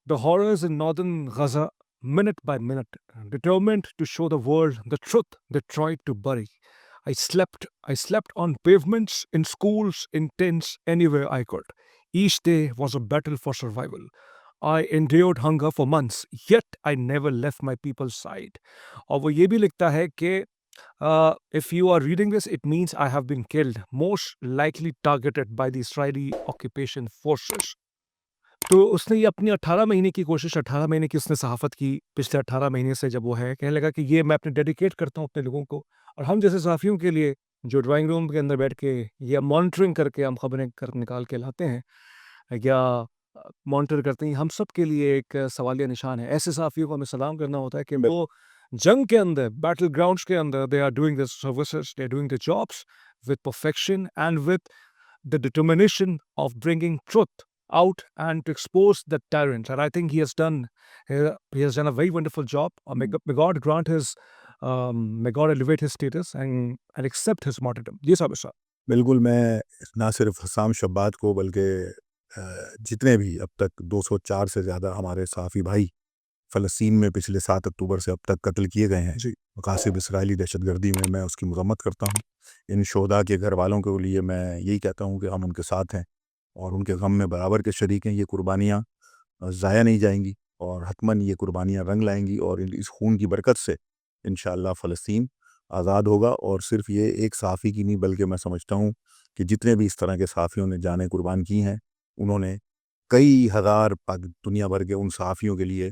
the horrors in northern Gaza minute by minute, determined to show the world the truth they tried to bury. I slept on pavements, in schools, in tents, anywhere I could. Each day was a battle for survival. I endured hunger for months, yet I never left my people's side. اور وہ یہ بھی لکھتا ہے کہ if you are reading this, it means I have been killed, most likely targeted by the Israeli occupation forces. تو اس نے یہ اپنی 18 مہینے کی کوشش، 18 مہینے کی اس نے صحافت کی، پچھلے 18 مہینے سے جب وہ ہے، کہنے لگا کہ یہ میں اپنے ڈیڈیکیٹ کرتا ہوں اپنے لوگوں کو، اور ہم جیسے صحافیوں کے لیے جو ڈرائنگ روم کے اندر بیٹھ کے یا مانیٹرنگ کر کے ہم خبریں نکال کے لاتے ہیں یا مانیٹر کرتے ہیں، ہم سب کے لیے ایک سوالیہ نشان ہے۔ ایسے صحافیوں کو ہمیں سلام کرنا ہوتا ہے کہ وہ جنگ کے اندر، بیٹل گراؤنڈس کے اندر، they are doing the services, they are doing the jobs with perfection and with the determination of bringing truth out and to expose the tyrants. And I think he has done a very wonderful job. May God grant his, may God elevate his status and accept his martyrdom. Yes, Abhi sir. بالکل، میں نہ صرف حسام شبات کو بلکہ جتنے بھی اب تک 204 سے زیادہ ہمارے صحافی بھائی فلسطین میں پچھلے 7 اکتوبر سے اب تک قتل کیے گئے ہیں جی، غاصب اسرائیلی دہشت گردی میں اس کی مذمت کرتا ہوں۔ ان شہداء کے گھر والوں کے لیے میں یہی کہتا ہوں کہ ہم ان کے ساتھ ہیں اور ان کے غم میں برابر کے شریک ہیں۔ یہ قربانیاں ضائع نہیں جائیں گی، اور حتماً یہ قربانیاں رنگ لائیں گی، اور اس خون کی برکت سے انشاءاللہ فلسطین آزاد ہوگا۔ اور صرف یہ ایک صحافی کی نہیں، بلکہ میں سمجھتا ہوں کہ جتنے بھی اس طرح کے صحافیوں نے جانیں قربان کی ہیں، انہوں نے کئی ہزار دنیا بھر کے ان صحافیوں کے لیے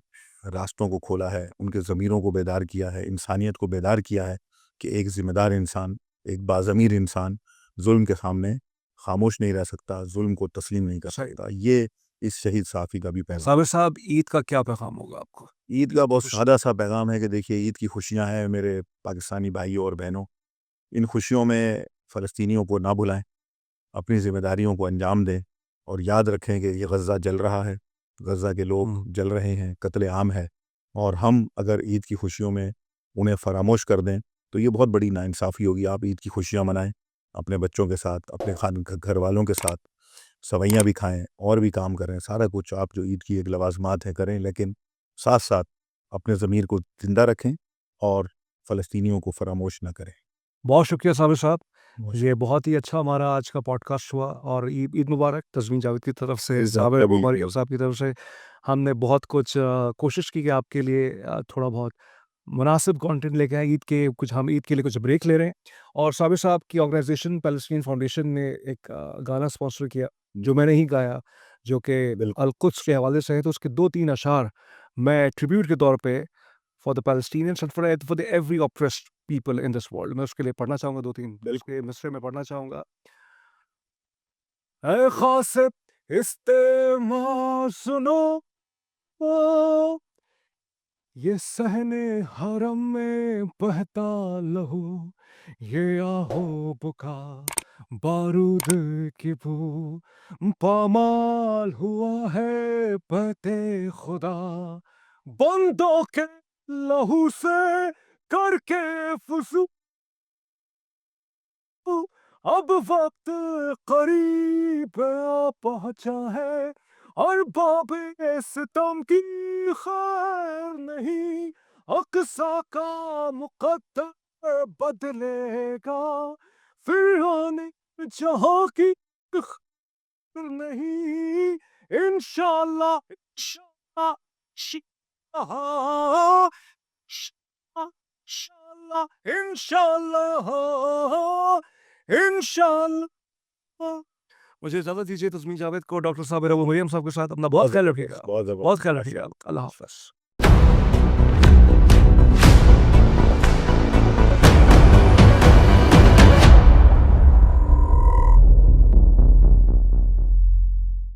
راستوں کو کھولا ہے، ان کے ضمیروں کو بیدار کیا ہے، انسانیت کو بیدار کیا ہے کہ ایک ذمہ دار انسان، ایک باضمیر انسان ظلم کے سامنے خاموش نہیں رہ سکتا، ظلم کو تسلیم نہیں کر سکتا۔ یہ اس شہید صحافی کا بھی پیغام۔ صابر صاحب، عید کا کیا پیغام ہوگا آپ کو؟ عید کا بہت سادہ سا پیغام ہے کہ دیکھیے، عید کی خوشیاں ہیں میرے پاکستانی بھائیوں اور بہنوں، ان خوشیوں میں فلسطینیوں کو نہ بھلائیں، اپنی ذمہ داریوں کو انجام دیں، اور یاد رکھیں کہ یہ غزہ جل رہا ہے، غزہ کے لوگ جل رہے ہیں، قتل عام ہے، اور ہم اگر عید کی خوشیوں میں انہیں فراموش کر دیں تو یہ بہت بڑی ناانصافی ہوگی. آپ عید کی خوشیاں منائیں اپنے بچوں کے ساتھ, اپنے گھر والوں کے ساتھ, سوئیاں بھی کھائیں اور بھی کام کریں, سارا کچھ آپ جو عید کی ایک لوازمات ہیں کریں, لیکن ساتھ ساتھ اپنے ضمیر کو زندہ رکھیں اور فلسطینیوں کو فراموش نہ کریں. بہت شکریہ صابر صاحب, یہ بہت ہی اچھا ہمارا آج کا پوڈ کاسٹ ہوا, اور عید مبارک تزمین جاوید کی طرف سے, صابر ابو مریم صاحب کی طرف سے. ہم نے بہت کچھ کوشش کی کہ آپ کے لیے تھوڑا بہت مناسب کانٹینٹ لے کے آئیں. عید کے کچھ ہم عید کے لیے کچھ بریک لے رہے ہیں, اور صابر صاحب کی آرگنائزیشن پیلسٹین فاؤنڈیشن نے ایک گانا اسپانسر کیا جو میں نے ہی گایا, جو کہ القدس کے حوالے سے ہے. تو اس کے 2-3 اشعار میں ٹریبیوٹ کے طور پہ for the Palestinians and for the every oppressed people in this world, میں اس کے لیے پڑھنا چاہوں گا. 2-3 اس کے مصرے میں پڑھنا چاہوں گا. اے خاسب استماع سنو, یہ صحن حرم میں بہتا لہو, یہ آہو بکا بارود کی بو, پامال ہوا ہے بیت خدا, بندوں کے لہو سے کر کے فضو, اب وقت قریب آ پہنچا ہے, اور باب ستم کی خیر نہیں, اقصی کا مقدر بدلے گا, پھر آنے جہاں کی خیر نہیں, انشاءاللہ انشاءاللہ انشاءاللہ انشاءاللہ انشاءاللہ. مجھے اجازت دیجیے تزمین جاوید کو ڈاکٹر صابر ابو مریم صاحب کے ساتھ اپنا بہت خیال رکھیے گا, بہت خیال رکھیے گا. اللہ حافظ.